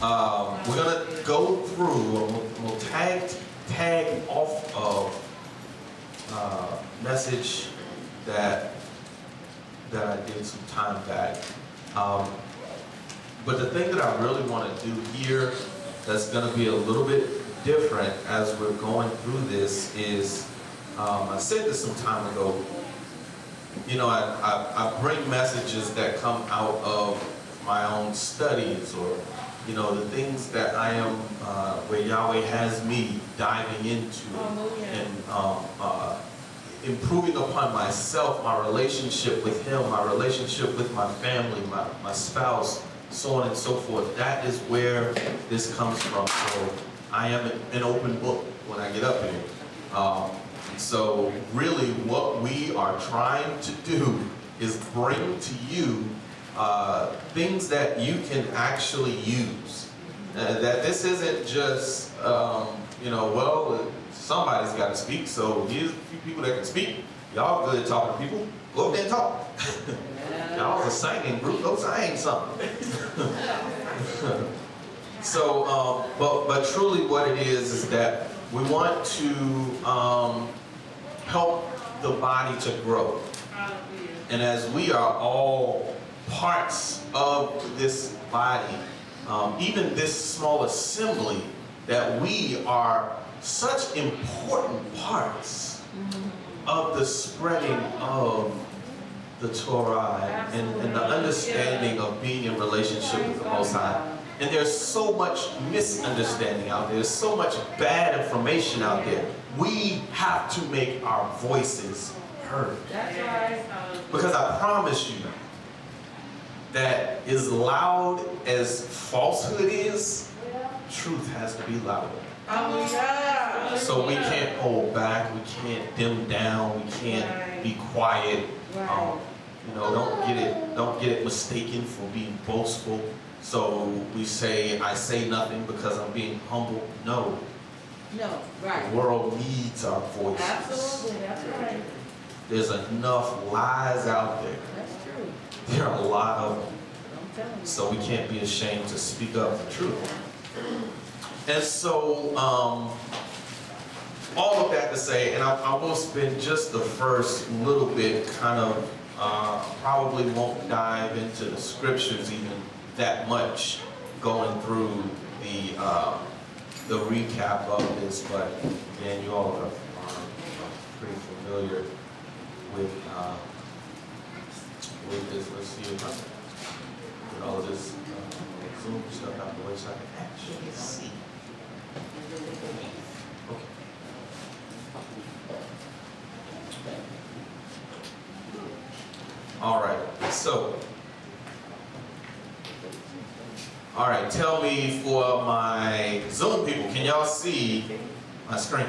We're going to go through, we'll tag off of message that I did some time back. But the thing that I really want to do here that's going to be a little bit different as we're going through this is, I said this some time ago, you know, I bring messages that come out of my own studies, or, you know, the things that I am, where Yahweh has me diving into, and improving upon myself, my relationship with Him, my relationship with my family, my spouse, so on and so forth. That is where this comes from. So I am an open book when I get up here. So really what we are trying to do is bring to you things that you can actually use. That this isn't just, you know, well, somebody's got to speak, so here's a few people that can speak. Y'all good at talking to people. Go up there and talk. Y'all a singing group, go sing something. So, but truly what it is that we want to help the body to grow. And as we are all parts of this body, even this small assembly, that we are such important parts of the spreading of the Torah and the understanding of being in relationship with the Most High. And there's so much misunderstanding out there. There's so much bad information out there. We have to make our voices heard. That's right. Because I promise you that as loud as falsehood is, truth has to be louder. So we can't hold back, we can't dim down, we can't be quiet. You know, don't get it mistaken for being boastful. So we say, I say nothing because I'm being humble. No. No, right. The world needs our voices. Absolutely, that's right. There's enough lies out there. That's true. There are a lot of them. I'm telling you. So we can't be ashamed to speak up the truth. And so, all of that to say, and I will spend just the first little bit kind of, probably won't dive into the scriptures even that much going through the recap of this, but again, you all are pretty familiar with this. Let's see if I can get all of this Zoom stuff out the way so I can actually see. Okay. All right, so, all right, tell me for my Zoom people, can y'all see my screen?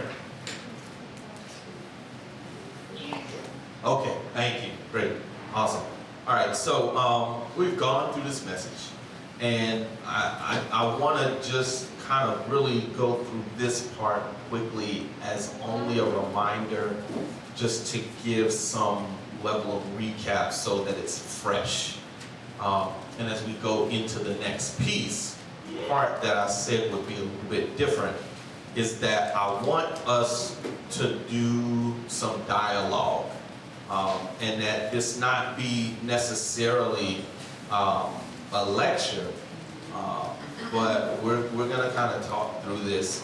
Okay, thank you, great, awesome. All right, so we've gone through this message, and I want to just kind of really go through this part quickly as only a reminder, just to give some level of recap so that it's fresh. And as we go into the next piece, the part that I said would be a little bit different is that I want us to do some dialogue, and that this not be necessarily a lecture, but we're going to kind of talk through this,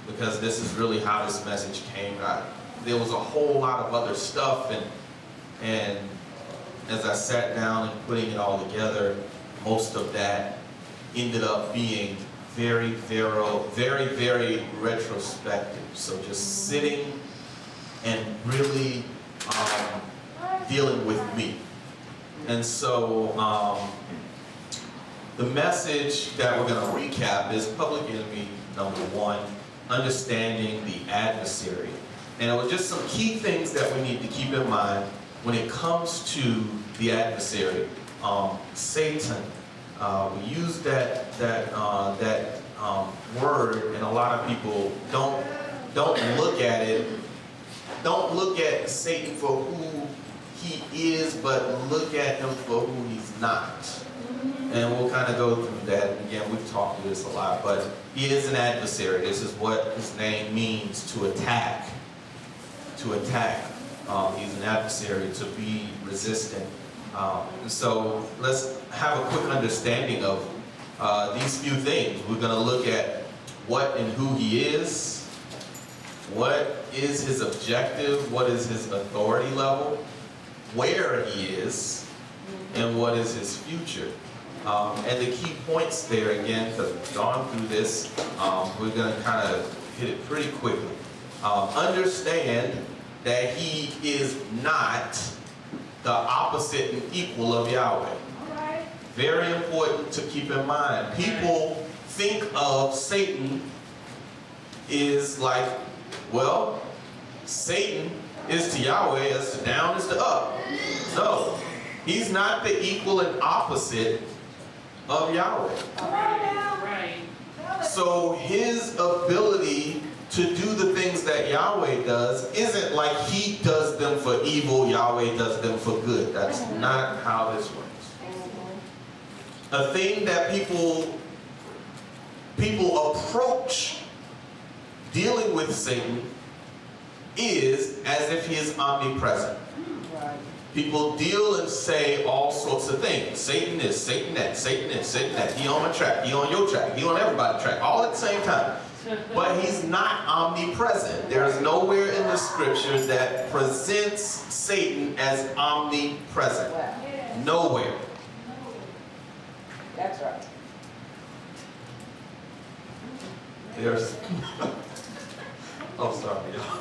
because this is really how this message came. There was a whole lot of other stuff, and as I sat down and putting it all together, most of that ended up being very, very retrospective. So just sitting and really dealing with me. And so the message that we're going to recap is Public Enemy number 1, Understanding the Adversary. And it was just some key things that we need to keep in mind when it comes to the adversary. Satan, we use that word, and a lot of people don't look at it. Don't look at Satan for who he is, but look at him for who he's not. And we'll kind of go through that. Again, we've talked through this a lot, but he is an adversary. This is what his name means, to attack. To attack. He's an adversary, to be resistant. And so let's have a quick understanding of these few things. We're going to look at what and who he is, what is his objective, what is his authority level, where he is, and what is his future. And the key points there, again, because we've gone through this, we're going to kind of hit it pretty quickly. Understand that he is not the opposite and equal of Yahweh. Very important to keep in mind. People think of Satan is like, well, Satan is to Yahweh as to down is to up. No, he's not the equal and opposite of Yahweh. Right. So his ability to do the things that Yahweh does isn't like he does them for evil, Yahweh does them for good. That's not how this works. A thing that people approach dealing with Satan is as if he is omnipresent. People deal and say all sorts of things. Satan this, Satan that, Satan this, Satan that. He on my track, he on your track, he on everybody's track, all at the same time. But he's not omnipresent. There's nowhere in the scriptures that presents Satan as omnipresent. Nowhere. That's right. There's... Oh, sorry, y'all.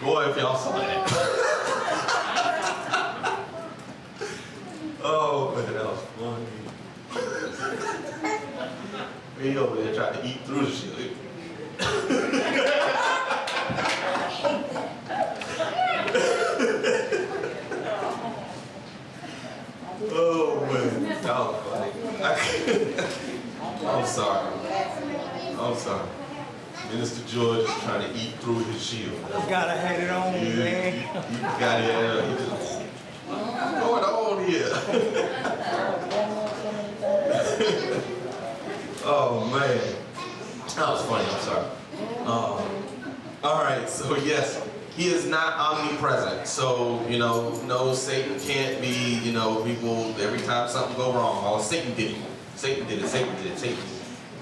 Boy, if y'all saw that. Oh, man, that was funny. We over there trying to eat through the shit. Oh, man, that was funny. I'm sorry. I'm sorry. Minister George is trying to eat through his shield. You gotta have it on, man. You got it. What's going on here? Oh, man. That was funny. I'm sorry. All right. So, yes, he is not omnipresent. So, no, Satan can't be, people, every time something go wrong, oh, Satan did it. Satan did it. Satan did it. Satan did it.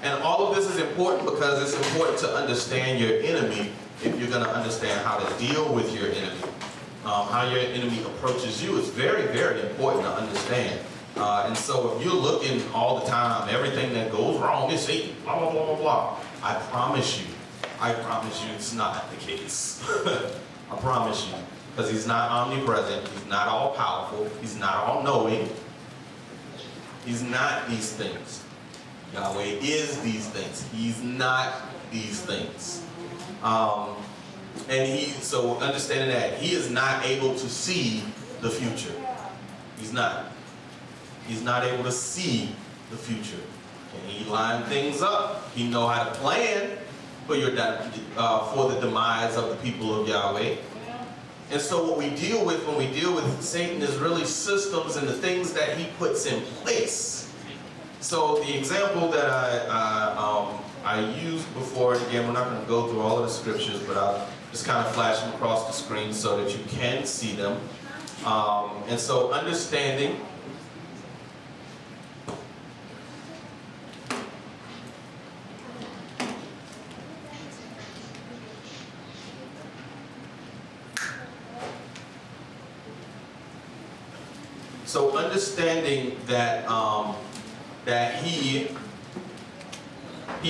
And all of this is important because it's important to understand your enemy if you're going to understand how to deal with your enemy. How your enemy approaches you is very, very important to understand. And so if you're looking all the time, everything that goes wrong is Satan, blah, blah, blah, blah, blah. I promise you it's not the case. I promise you. Because he's not omnipresent, he's not all powerful, he's not all knowing. He's not these things. Yahweh is these things. He's not these things. So understanding that, he is not able to see the future. He's not. He's not able to see the future. And he line things up. He know how to plan for the demise of the people of Yahweh. And so what we deal with when we deal with Satan is really systems and the things that he puts in place. So the example that I used before, and again, we're not going to go through all of the scriptures, but I'll just kind of flash them across the screen so that you can see them. And so understanding that that he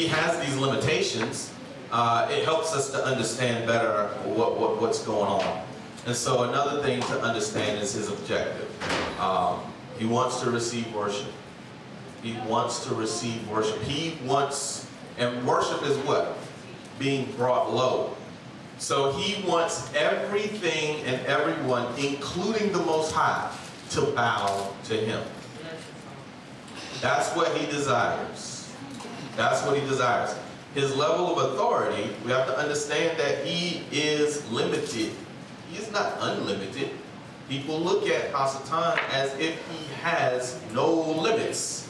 has these limitations, it helps us to understand better what's going on. And so another thing to understand is his objective. He wants to receive worship. He wants to receive worship. And worship is what? Being brought low. So he wants everything and everyone, including the Most High, to bow to him. That's what he desires. That's what he desires. His level of authority, we have to understand that he is limited. He is not unlimited. People look at Hasatan as if he has no limits.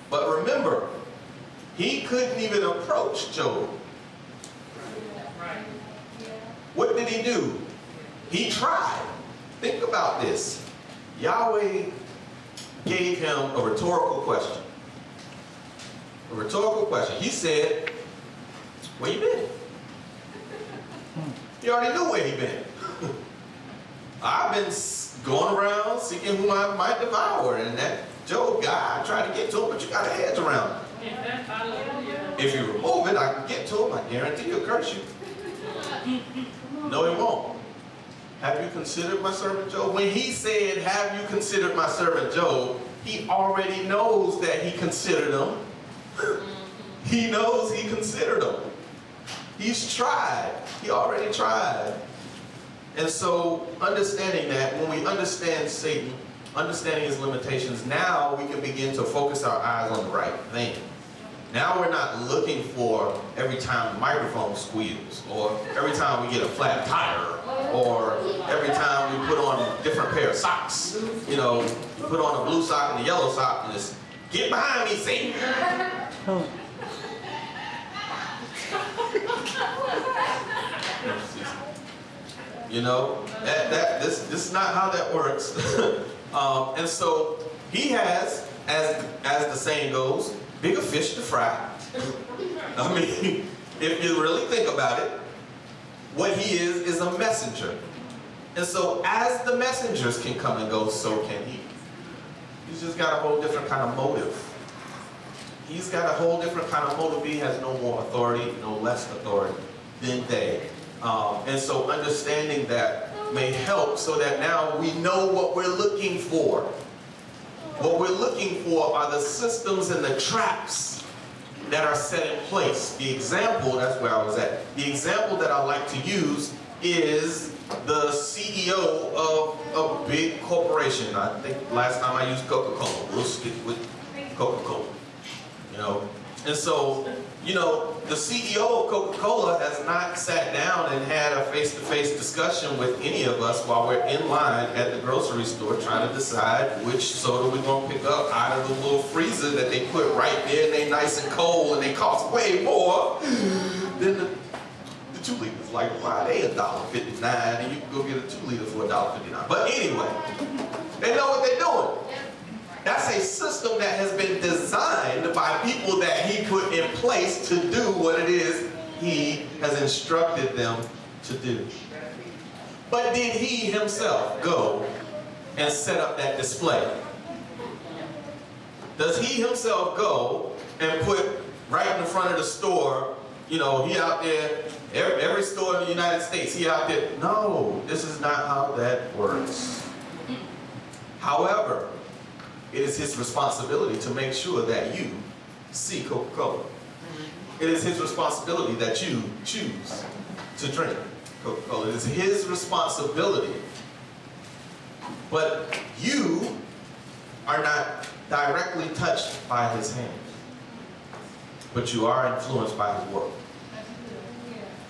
But remember, he couldn't even approach Job. What did he do? He tried. Think about this. Yahweh gave him a rhetorical question. A rhetorical question. He said, where you been? He already knew where he been. I've been going around seeking whom I might devour. And that Job guy, I tried to get to him, but you got a hedge around him. If you remove it, I can get to him. I guarantee he'll curse you. No, it won't. Have you considered my servant Job? When he said, have you considered my servant Job, he already knows that he considered him. He knows he considered him. He's tried. He already tried. And so, understanding that, when we understand Satan, understanding his limitations, now we can begin to focus our eyes on the right thing. Now we're not looking for every time the microphone squeals, or every time we get a flat tire, or every time we put on a different pair of socks. You know, you put on a blue sock and a yellow sock, and it's, get behind me, Satan. You know, this is not how that works. And so he has, as the saying goes, bigger fish to fry. I mean, if you really think about it, what he is a messenger. And so as the messengers can come and go, so can he. He's just got a whole different kind of motive. He's got a whole different kind of motive. He has no more authority, no less authority than they. And so understanding that may help so that now we know what we're looking for. What we're looking for are the systems and the traps that are set in place. The example, that's where I was at. The example that I like to use is the CEO of a big corporation. I think last time I used Coca-Cola. We'll stick with Coca-Cola. You know, and so, you know, the CEO of Coca-Cola has not sat down and had a face-to-face discussion with any of us while we're in line at the grocery store trying to decide which soda we're going to pick up out of the little freezer that they put right there, and they nice and cold, and they cost way more than the 2 liters. Like, why are they $1.59 and you can go get a 2 liter for $1.59? But anyway, they know what they're doing. That's a system that has been designed by people that he put in place to do what it is he has instructed them to do. But did he himself go and set up that display? Does he himself go and put right in the front of the store, you know, he out there, every store in the United States, he out there? No, this is not how that works. However, it is his responsibility to make sure that you see Coca-Cola. It is his responsibility that you choose to drink Coca-Cola. It is his responsibility. But you are not directly touched by his hand. But you are influenced by his work.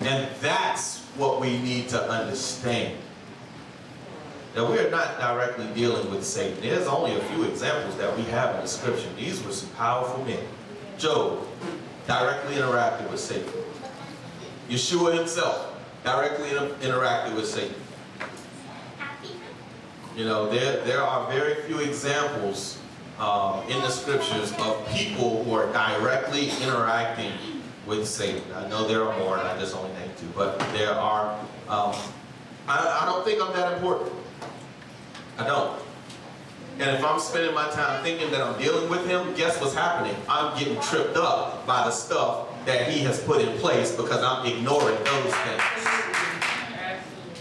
And that's what we need to understand. That we are not directly dealing with Satan. There's only a few examples that we have in the scripture. These were some powerful men. Job directly interacted with Satan. Yeshua himself directly interacted with Satan. You know, there are very few examples in the scriptures of people who are directly interacting with Satan. I know there are more, and I just only named 2, but there are. I don't think I'm that important. I don't. And if I'm spending my time thinking that I'm dealing with him, guess what's happening? I'm getting tripped up by the stuff that he has put in place because I'm ignoring those things.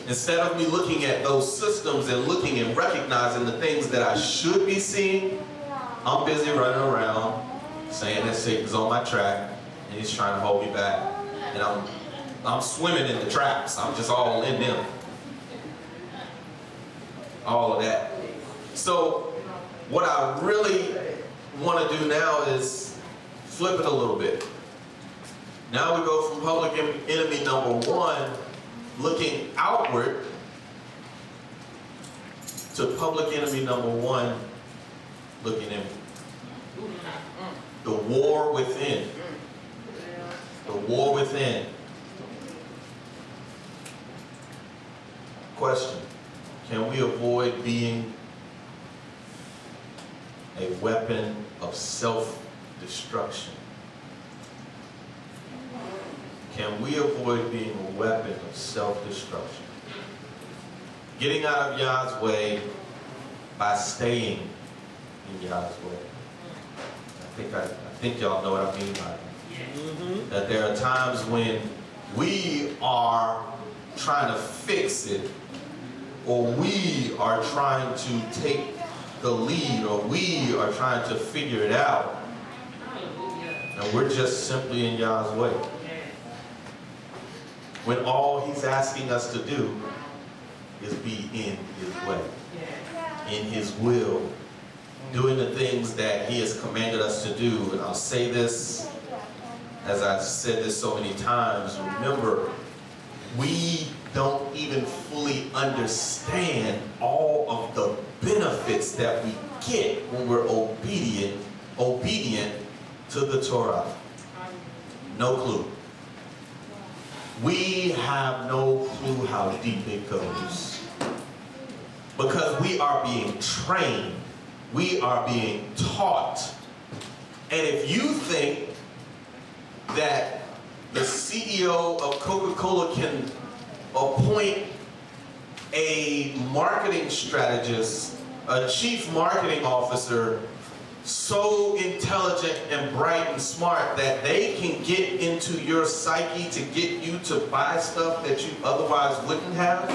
Instead of me looking at those systems and looking and recognizing the things that I should be seeing, I'm busy running around saying that Satan's on my track and he's trying to hold me back. And I'm swimming in the traps. I'm just all in them. All of that. So what I really want to do now is flip it a little bit. Now we go from public enemy number 1, looking outward, to public enemy number one looking in. The war within. The war within. Question: can we avoid being a weapon of self-destruction? Can we avoid being a weapon of self-destruction? Getting out of Yah's way by staying in Yah's way. I think y'all know what I mean by that. That there are times when we are trying to fix it, or we are trying to take the lead, or we are trying to figure it out, and we're just simply in Yah's way. When all He's asking us to do is be in His way, in His will, doing the things that He has commanded us to do. And I'll say this, as I've said this so many times, remember, we don't even fully understand all of the benefits that we get when we're obedient to the Torah. No clue. We have no clue how deep it goes. Because we are being trained. We are being taught. And if you think that the CEO of Coca-Cola can appoint a marketing strategist, a chief marketing officer, so intelligent and bright and smart that they can get into your psyche to get you to buy stuff that you otherwise wouldn't have,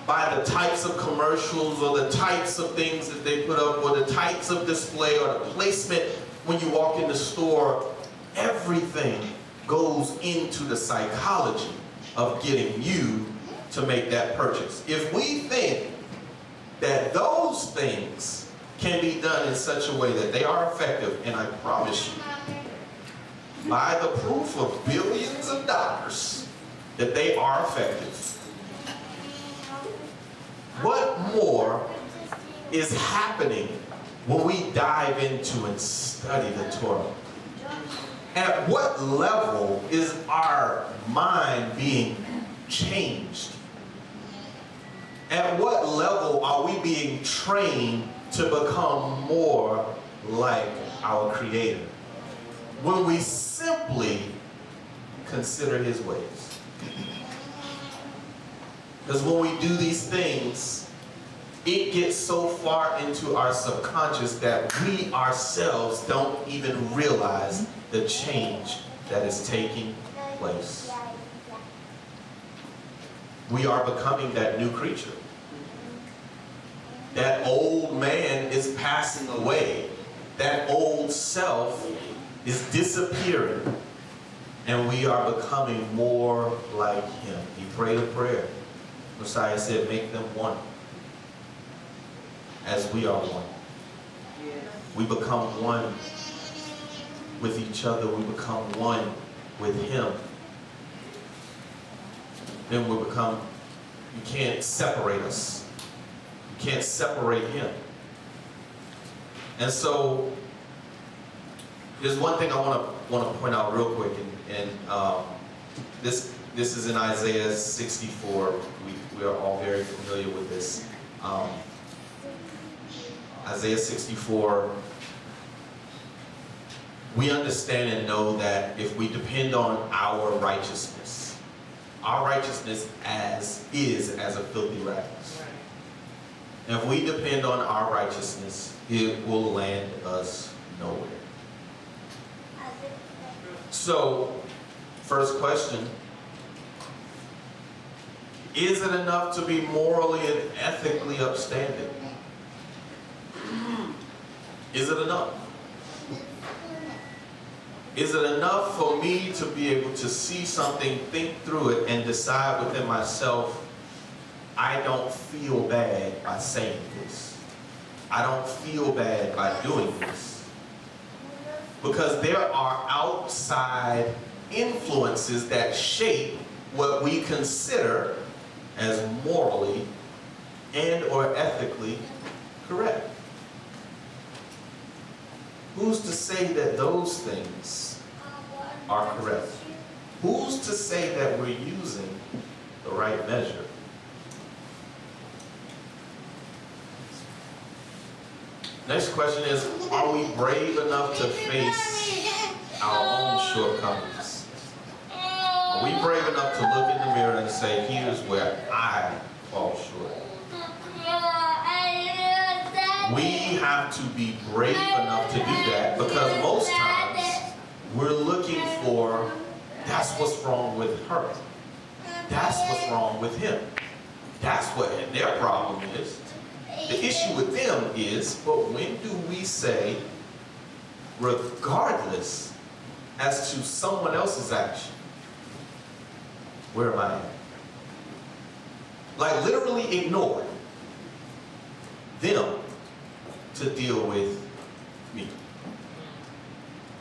by the types of commercials or the types of things that they put up or the types of display or the placement when you walk in the store, everything goes into the psychology of getting you to make that purchase. If we think that those things can be done in such a way that they are effective, and I promise you, by the proof of billions of dollars, that they are effective, what more is happening when we dive into and study the Torah? At what level is our mind being changed? At what level are we being trained to become more like our Creator when we simply consider His ways? Because when we do these things, it gets so far into our subconscious that we ourselves don't even realize the change that is taking place. We are becoming that new creature. That old man is passing away. That old self is disappearing. And we are becoming more like Him. He prayed a prayer. Messiah said, make them one, as we are one. We become one with each other. We become one with Him. Then we become, you can't separate us. You can't separate Him. And so, there's one thing I want to point out real quick, and this is in Isaiah 64. We are all very familiar with this. Isaiah 64. We understand and know that if we depend on our righteousness is as a filthy rags. And if we depend on our righteousness, it will land us nowhere. So, first question, is it enough to be morally and ethically upstanding? Is it enough? Is it enough for me to be able to see something, think through it, and decide within myself, I don't feel bad by saying this. I don't feel bad by doing this. Because there are outside influences that shape what we consider as morally and or ethically correct. Who's to say that those things are correct? Who's to say that we're using the right measure? Next question is, are we brave enough to face our own shortcomings? Are we brave enough to look in the mirror and say, here's where I fall short? We have to be brave enough to do that, because most times we're looking for, that's what's wrong with her. That's what's wrong with him. That's what their problem is. The issue with them is, but when do we say, regardless as to someone else's action, where am I at? Like literally ignore them to deal with me.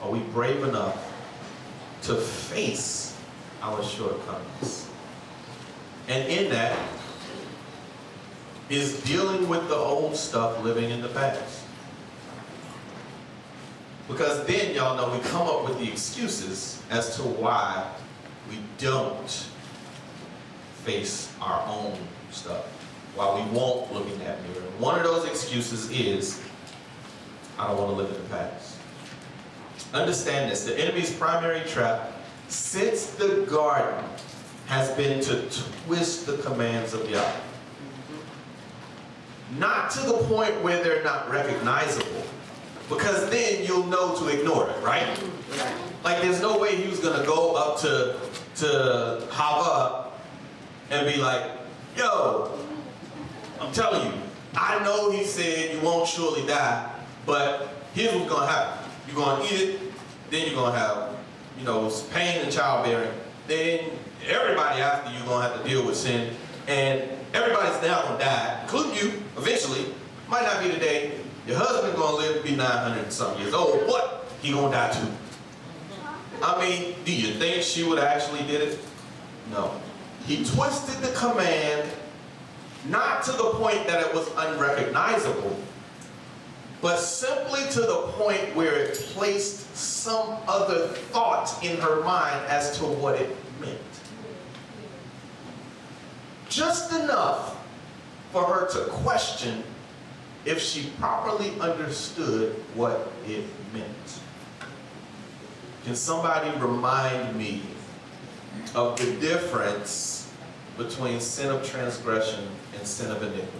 Are we brave enough to face our shortcomings? And in that is dealing with the old stuff living in the past. Because then, y'all know, we come up with the excuses as to why we don't face our own stuff, why we won't look in that mirror. One of those excuses is, I don't want to live in the past. Understand this, the enemy's primary trap since the garden has been to twist the commands of Yahweh. Not to the point where they're not recognizable, because then you'll know to ignore it, right? Like there's no way he was going to go up to HaGoyim and be like, yo, I'm telling you, I know he said you won't surely die, but here's what's going to happen. You're going to eat it, then you're going to have, pain and childbearing. Then everybody after you going to have to deal with sin, and everybody's now going to die, including you, eventually. Might not be today. Your husband's going to live to be 900 and some years old, but he going to die too. I mean, do you think she would have actually did it? No. He twisted the command, not to the point that it was unrecognizable, but simply to the point where it placed some other thought in her mind as to what it meant. Just enough for her to question if she properly understood what it meant. Can somebody remind me of the difference between sin of transgression and sin of iniquity?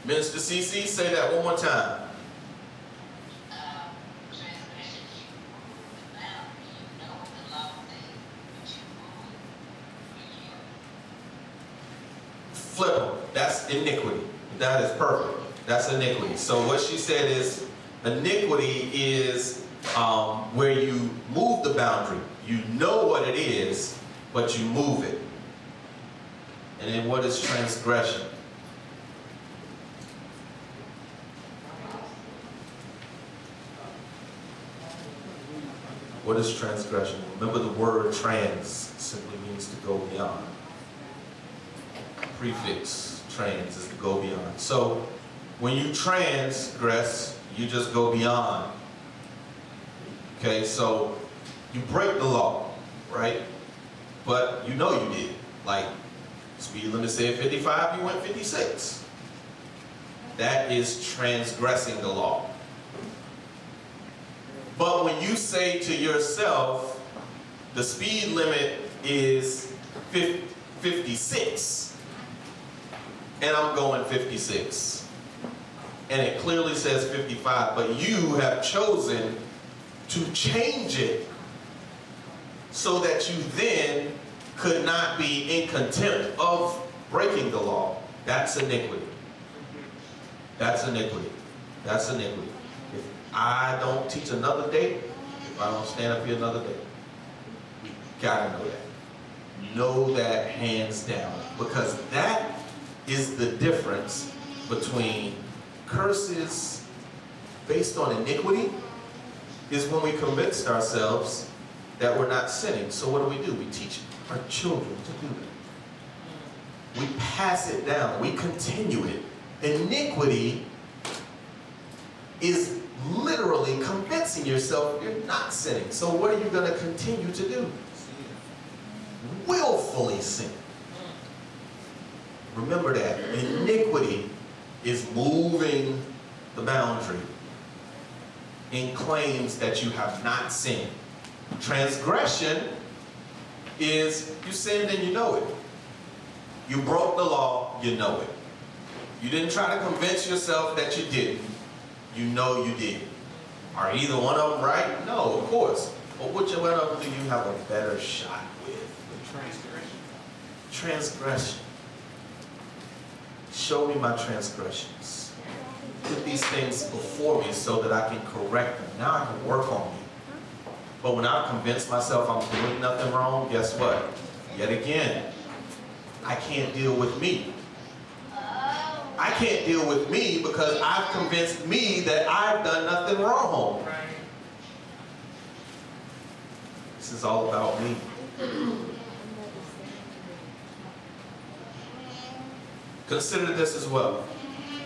Minister CC, say that one more time. Flip them. That's iniquity. That is perfect. That's iniquity. So what she said is, iniquity is where you move the boundary. You know what it is, but you move it. And then what is transgression? What is transgression? Remember, the word trans simply means to go beyond. Prefix trans is to go beyond. So when you transgress, you just go beyond. Okay, so you break the law, right? But you know you did. Like, speed limit said 55, you went 56. That is transgressing the law. But when you say to yourself, the speed limit is 56, and I'm going 56, and it clearly says 55, but you have chosen to change it so that you then could not be in contempt of breaking the law. That's iniquity. That's iniquity. That's iniquity. If I don't teach another day, if I don't stand up here another day, you gotta know that. Know that hands down. Because that is the difference between curses based on iniquity is when we convinced ourselves that we're not sinning. So what do? We teach our children to do that. We pass it down. We continue it. Iniquity is literally convincing yourself you're not sinning. So what are you going to continue to do? Willfully sin. Remember that. Iniquity is moving the boundary in claims that you have not sinned. Transgression is you sinned and you know it. You broke the law, you know it. You didn't try to convince yourself that you didn't. You know you did. Are either one of them right? No, of course. But which one of them do you have a better shot with? Transgression. Show me my transgressions. Put these things before me so that I can correct them. Now I can work on me. But when I convince myself I'm doing nothing wrong, guess what? Yet again, I can't deal with me. I can't deal with me because I've convinced me that I've done nothing wrong. This is all about me. Consider this as well.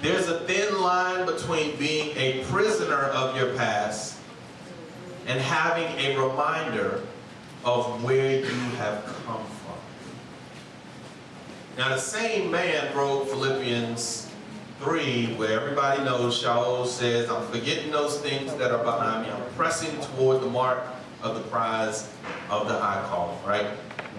There's a thin line between being a prisoner of your past and having a reminder of where you have come from. Now the same man wrote Philippians 3, where everybody knows Shaul says, I'm forgetting those things that are behind me. I'm pressing toward the mark of the prize of the high calling, right?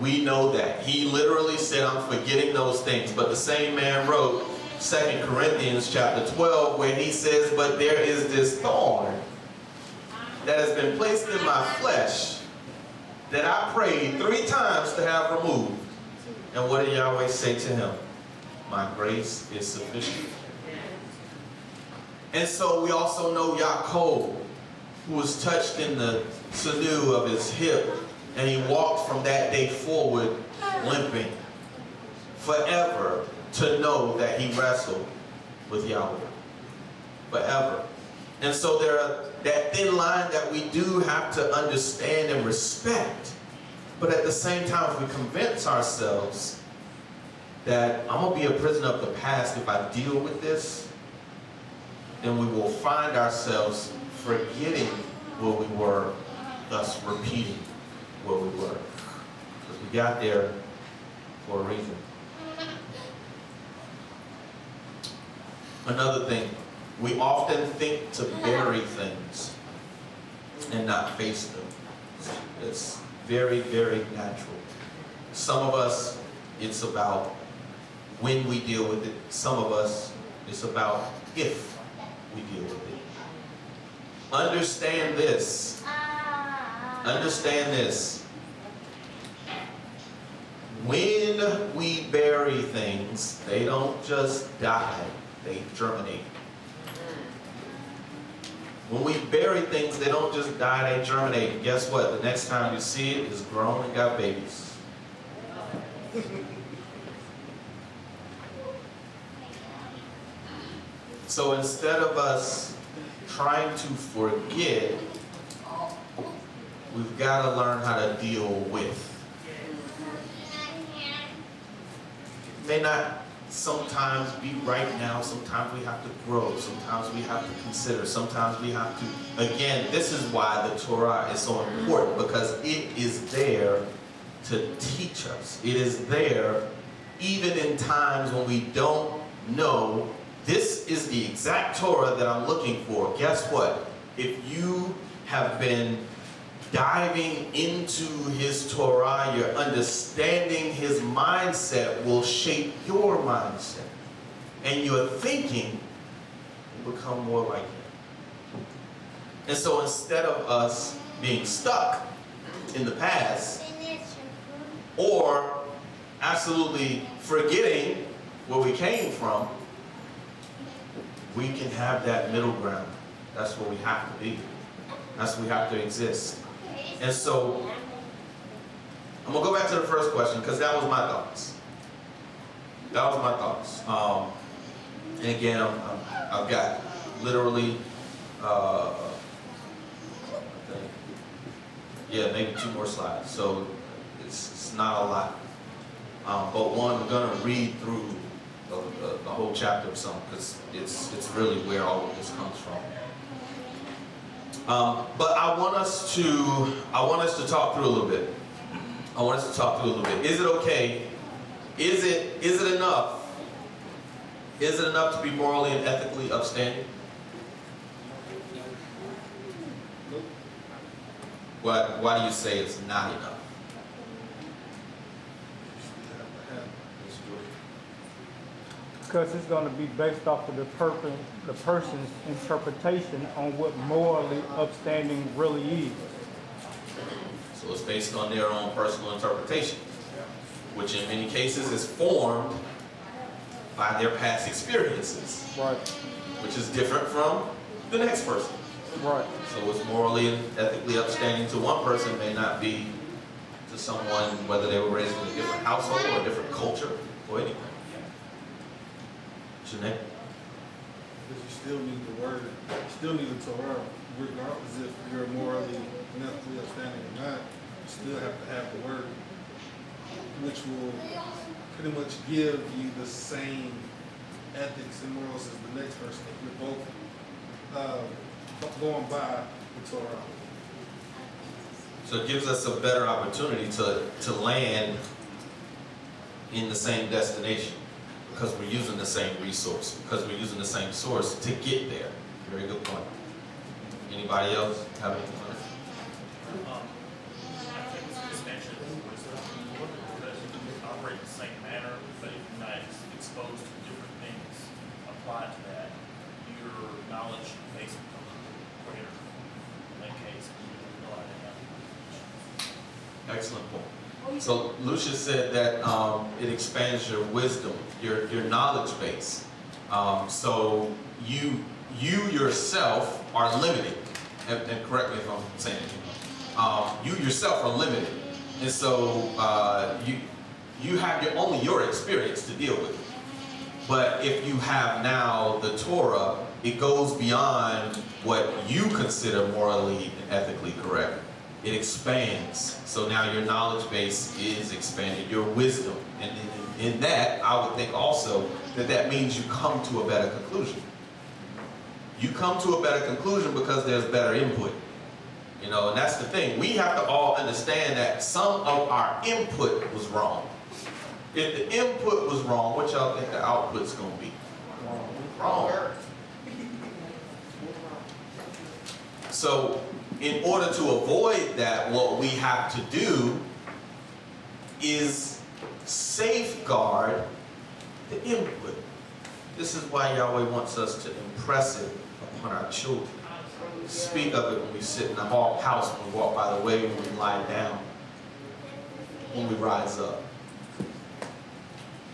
We know that. He literally said, I'm forgetting those things. But the same man wrote 2 Corinthians chapter 12, where he says, but there is this thorn that has been placed in my flesh that I prayed 3 times to have removed. And what did Yahweh say to him? My grace is sufficient. And so we also know Yaakov, who was touched in the sinew of his hip, and he walked from that day forward limping forever to know that he wrestled with Yahweh. Forever. And so there are that thin line that we do have to understand and respect. But at the same time, if we convince ourselves that I'm going to be a prisoner of the past if I deal with this, then we will find ourselves forgetting where we were, thus repeating where we were. Because we got there for a reason. Another thing, we often think to bury things and not face them. It's very, very natural. Some of us, it's about when we deal with it. Some of us, it's about if we deal with it. Understand this. Understand this. When we bury things, they don't just die, they germinate. When we bury things, they don't just die, they germinate. Guess what? The next time you see it, it's grown and got babies. So instead of us trying to forget, we've got to learn how to deal with. It may not sometimes be right now. Sometimes we have to grow. Sometimes we have to consider. Sometimes we have to, again, this is why the Torah is so important, because it is there to teach us. It is there even in times when we don't know this is the exact Torah that I'm looking for. Guess what? If you have been diving into his Torah, your understanding his mindset will shape your mindset. And your thinking will become more like him. And so instead of us being stuck in the past, or absolutely forgetting where we came from, we can have that middle ground. That's where we have to be. That's where we have to exist. And so, I'm going to go back to the first question, because that was my thoughts. That was my thoughts. And again, I've got literally I think, yeah, maybe 2 more slides. So it's not a lot. But one, we're going to read through the whole chapter of some, because it's really where all of this comes from. But I want us to talk through a little bit. Is it okay? Is it enough? Is it enough to be morally and ethically upstanding? Why do you say it's not enough? Because it's going to be based off of the person's interpretation on what morally upstanding really is. So it's based on their own personal interpretation, which in many cases is formed by their past experiences, Right. which is different from the next person. Right. So what's morally and ethically upstanding to one person may not be to someone, whether they were raised in a different household or a different culture or anything. Janae? Because you still need the word, you still need the Torah, regardless if you're morally and ethically upstanding or not, you still have to have the word, which will pretty much give you the same ethics and morals as the next person. If you're both going by the Torah. So it gives us a better opportunity to land in the same destination, because we're using the same resource, because we're using the same source to get there. Very good point. Anybody else have anything on it? I think it's an expansion of wisdom, because you can operate the same manner, but if you're not exposed to different things applied to that, your knowledge base becomes greater. In that case, you have no idea. Excellent point. So Lucius said that it expands your wisdom, your knowledge base. So you yourself are limited, and correct me if I'm saying it. You yourself are limited, and so you have only your experience to deal with. But if you have now the Torah, it goes beyond what you consider morally and ethically correct. It expands. So now your knowledge base is expanded, your wisdom. And in that, I would think also that means you come to a better conclusion. You come to a better conclusion because there's better input. You know, and that's the thing. We have to all understand that some of our input was wrong. If the input was wrong, what y'all think the output's going to be? Wrong. So, in order to avoid that, what we have to do is safeguard the input. This is why Yahweh wants us to impress it upon our children. Speak of it when we sit in the house, when we walk by the way, when we lie down, when we rise up.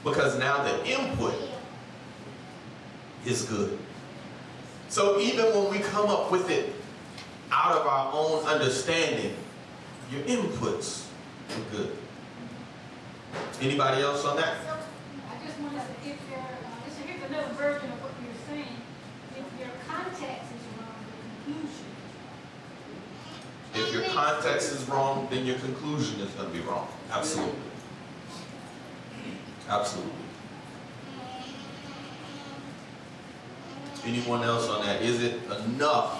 Because now the input is good. So even when we come up with it out of our own understanding, your inputs are good. Anybody else on that? So, I just want to say, if there, here's another version of what you're saying. If your context is wrong, the conclusion. If your context is wrong, then your conclusion is going to be wrong. Absolutely. Absolutely. Anyone else on that? Is it enough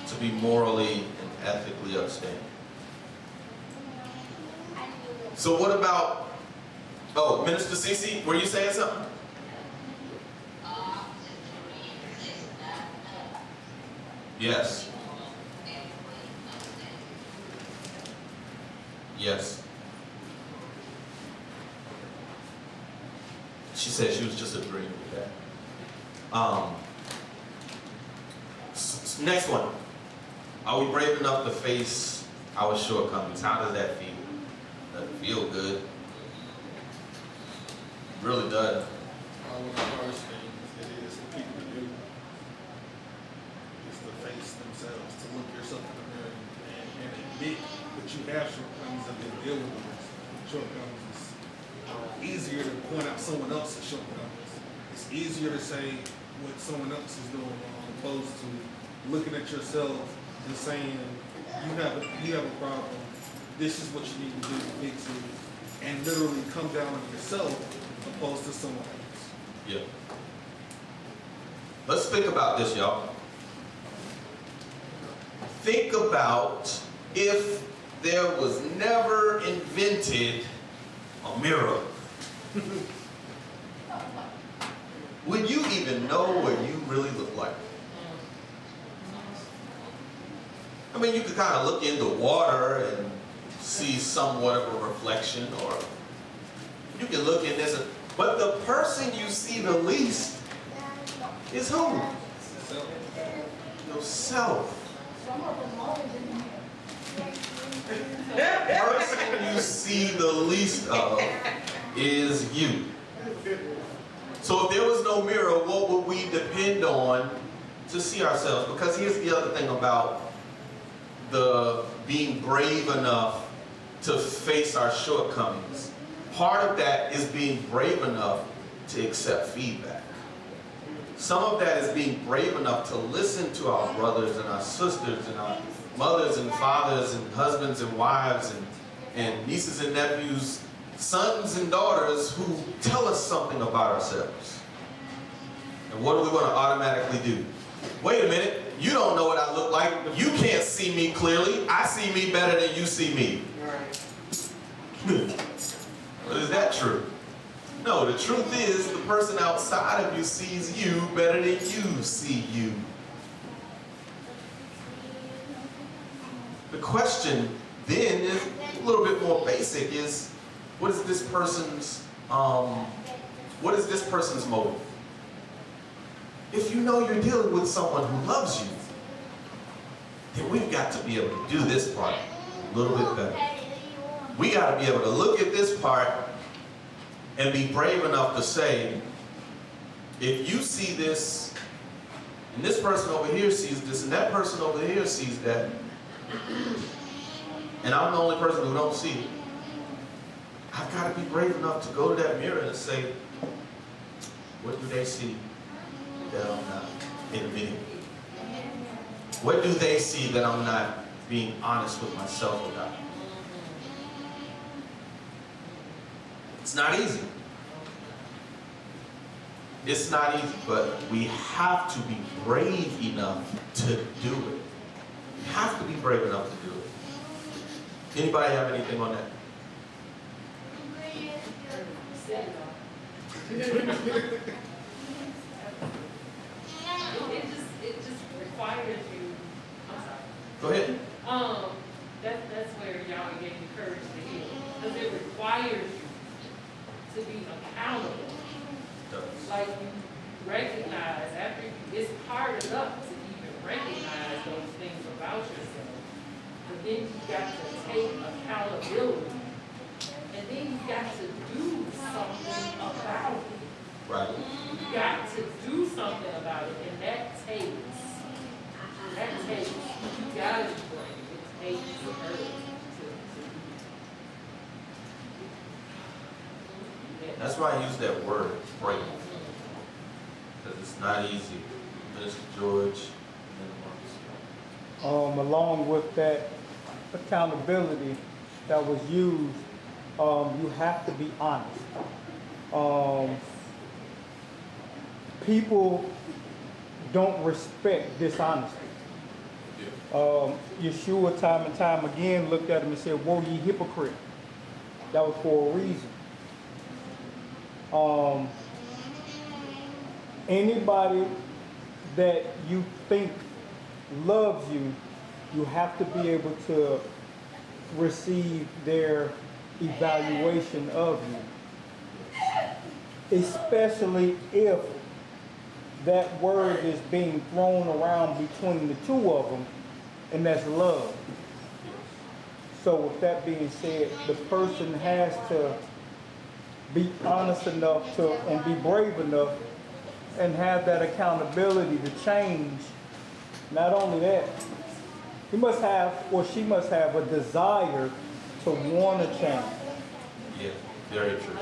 to be morally and ethically upstanding? So what about, Minister Cece, were you saying something? Yes. Yes. She said she was just agreeing with that. Next one. Are we brave enough to face our shortcomings? How does that feel? Doesn't feel good. It really doesn't. One of the hardest things it is for people to do is to face themselves, to look yourself in the mirror and admit that you have shortcomings and been dealing with those shortcomings. It's easier to point out someone else's shortcomings. It's easier to say what someone else is doing wrong opposed to looking at yourself and saying, you have a problem, this is what you need to do to fix it, and literally come down on yourself opposed to someone else. Yeah. Let's think about this, y'all. Think about if there was never invented a mirror. Would you even know what you really look like? I mean, you could kind of look into water and see somewhat of a reflection, or you can look in this, but the person you see the least is who? Yourself. The person you see the least of is you. So if there was no mirror, what would we depend on to see ourselves? Because here's the other thing about the being brave enough to face our shortcomings. Part of that is being brave enough to accept feedback. Some of that is being brave enough to listen to our brothers and our sisters and our mothers and fathers and husbands and wives and nieces and nephews, sons and daughters who tell us something about ourselves. And what are we going to automatically do? Wait a minute, you don't know what I look like. You can't see me clearly. I see me better than you see me. Well, is that true? No, the truth is the person outside of you sees you better than you see you. The question then is a little bit more basic, is what is this person's motive? If you know you're dealing with someone who loves you, then we've got to be able to do this part a little bit better. We got to be able to look at this part and be brave enough to say, if you see this, and this person over here sees this, and that person over here sees that, and I'm the only person who don't see it, I've got to be brave enough to go to that mirror and say, what do they see that I'm not admitting? What do they see that I'm not being honest with myself about? It's not easy. It's not easy, but we have to be brave enough to do it. We have to be brave enough to do it. Anybody have anything on that? It just requires you. I'm sorry. Go ahead. That's where y'all gave me courage to heal, because it requires you to be accountable. Like you recognize it's hard enough to even recognize those things about yourself, but then you got to take accountability, and then you got to do something about it. Right. You got to do something about it, and that takes, you gotta be brave. It takes courage to That's why I use that word, brave. Because it's not easy. Mr. George, Along with that accountability that was used, you have to be honest. People don't respect dishonesty. Yeshua time and time again looked at him and said, "Woe ye hypocrite." That was for a reason. Anybody that you think loves you, you have to be able to receive their evaluation of you. Especially if that word is being thrown around between the two of them, and that's love. So with that being said, the person has to be honest enough to and be brave enough and have that accountability to change. Not only that, he must have, or she must have, a desire to want to change. Yeah, very true.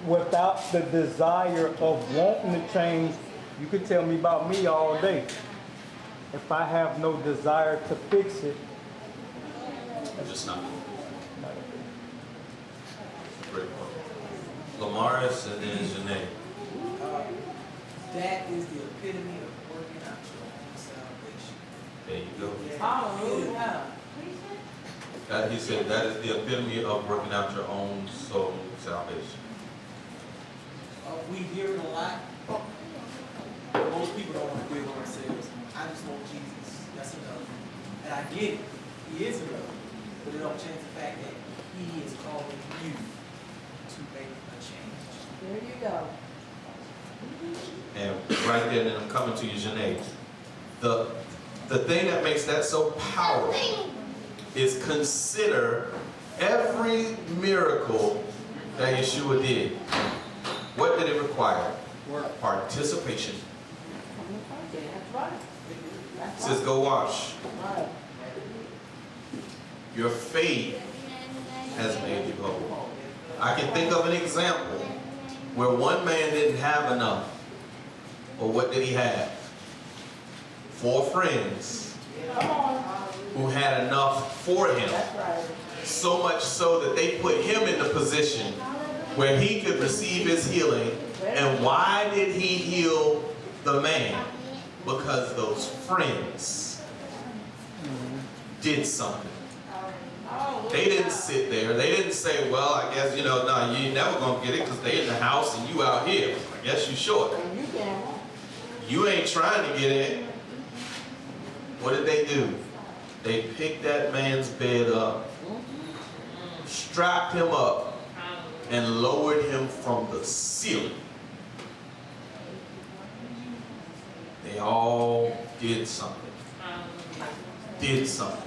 Without the desire of wanting to change, you could tell me about me all day. If I have no desire to fix it, Just not. not a Great point. Lamaris and then Janae. That is the epitome of working out your own salvation. There you go. Hallelujah. He said that is the epitome of working out your own soul salvation. We hear it a lot. Most people don't want to do it themselves. I just want Jesus. That's enough. And I get it. He is enough. But it don't change the fact that he is calling you to make a change. There you go. And right there, and I'm coming to you, Janae. The thing that makes that so powerful is consider every miracle that Yeshua did. What did it require? Participation. That's right. It says, go wash. Right. Your faith has made you whole. I can think of an example where one man didn't have enough. But what did he have? 4 friends who had enough for him. That's right. So much so that they put him in the position where he could receive his healing. And why did he heal the man? Because those friends did something. They didn't sit there. They didn't say, well, I guess, no, you ain't never going to get it because they in the house and you out here. I guess you short. And you can. You ain't trying to get in. What did they do? They picked that man's bed up, strapped him up, and lowered him from the ceiling. They all did something. Did something.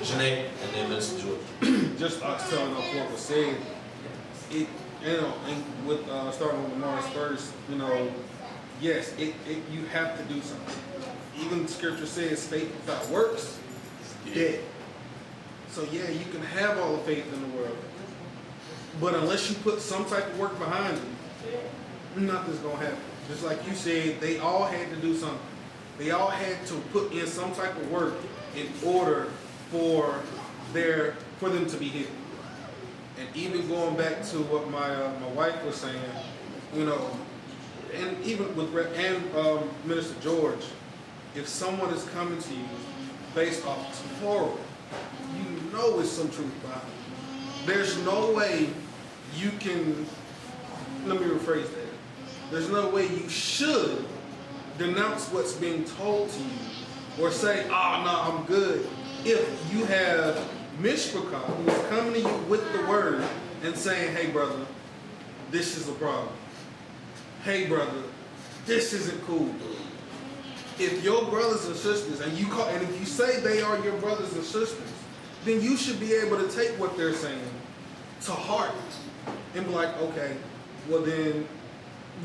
Janae, and then Mr. George. Just telling off what was said, and with starting with Mars first, yes, you have to do something. Even the scripture says faith without works, dead. So yeah, you can have all the faith in the world, but unless you put some type of work behind it, nothing's gonna happen. Just like you said, they all had to do something. They all had to put in some type of work in order for them to be healed. And even going back to what my wife was saying, and even with Minister George, if someone is coming to you based off Torah, you know it's some truth behind it. There's no way you can, let me rephrase that. There's no way you should denounce what's being told to you or say, oh, no, I'm good. If you have Mishpachah who's coming to you with the word and saying, hey, brother, this is a problem. Hey, brother, this isn't cool. If your brothers and sisters, and if you say they are your brothers and sisters, then you should be able to take what they're saying to heart and be like, okay, well then,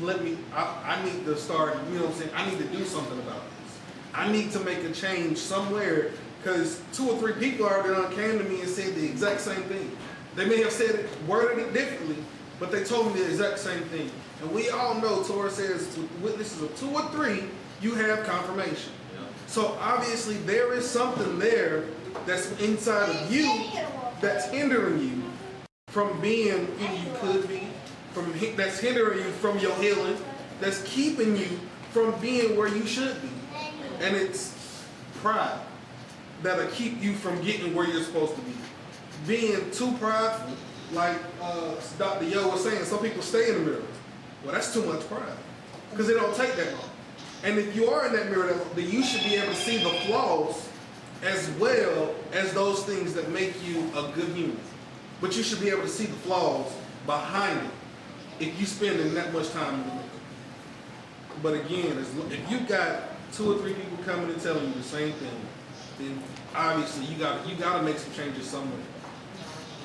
I need to start, I need to do something about this. I need to make a change somewhere, because 2 or 3 people already came to me and said the exact same thing. They may have said it, worded it differently, but they told me the exact same thing. And we all know Torah says with witnesses of 2 or 3, you have confirmation. Yeah. So obviously there is something there that's inside of you that's hindering you from being who you could be, that's hindering you from your healing, that's keeping you from being where you should be. And it's pride that'll keep you from getting where you're supposed to be. Being too prideful, like Dr. Yo was saying, some people stay in the mirror. Well, that's too much pride, because it don't take that long. And if you are in that mirror, then you should be able to see the flaws as well as those things that make you a good human. But you should be able to see the flaws behind it if you spend that much time in the mirror. But again, if you got 2 or 3 people coming and telling you the same thing, then obviously you got to make some changes somewhere.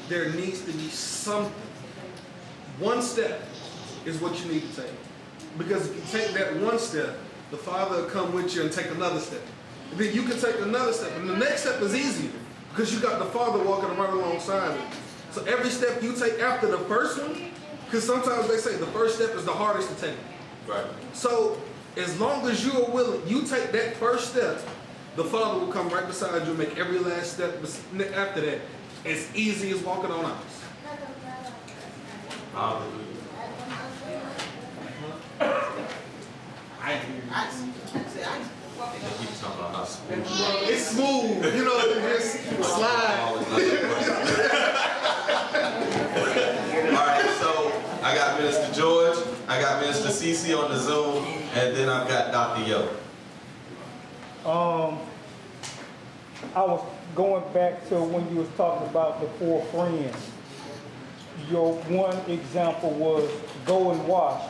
There needs to be something. One step is what you need to take. Because if you take that one step, the Father will come with you and take another step. And then you can take another step. And the next step is easier because you got the Father walking right alongside it. So every step you take after the first one, because sometimes they say the first step is the hardest to take. Right. So As long as you are willing, you take that first step, the Father will come right beside you and make every last step after that as easy as walking on ice. Hallelujah. I hear you. They keep talking about how smooth. It's smooth, you know, it just slide. All right, so I got Minister George, I got Minister Cece on the Zoom, and then I've got Dr. Yo. I was going back to when you was talking about the 4 friends. Your one example was go and wash.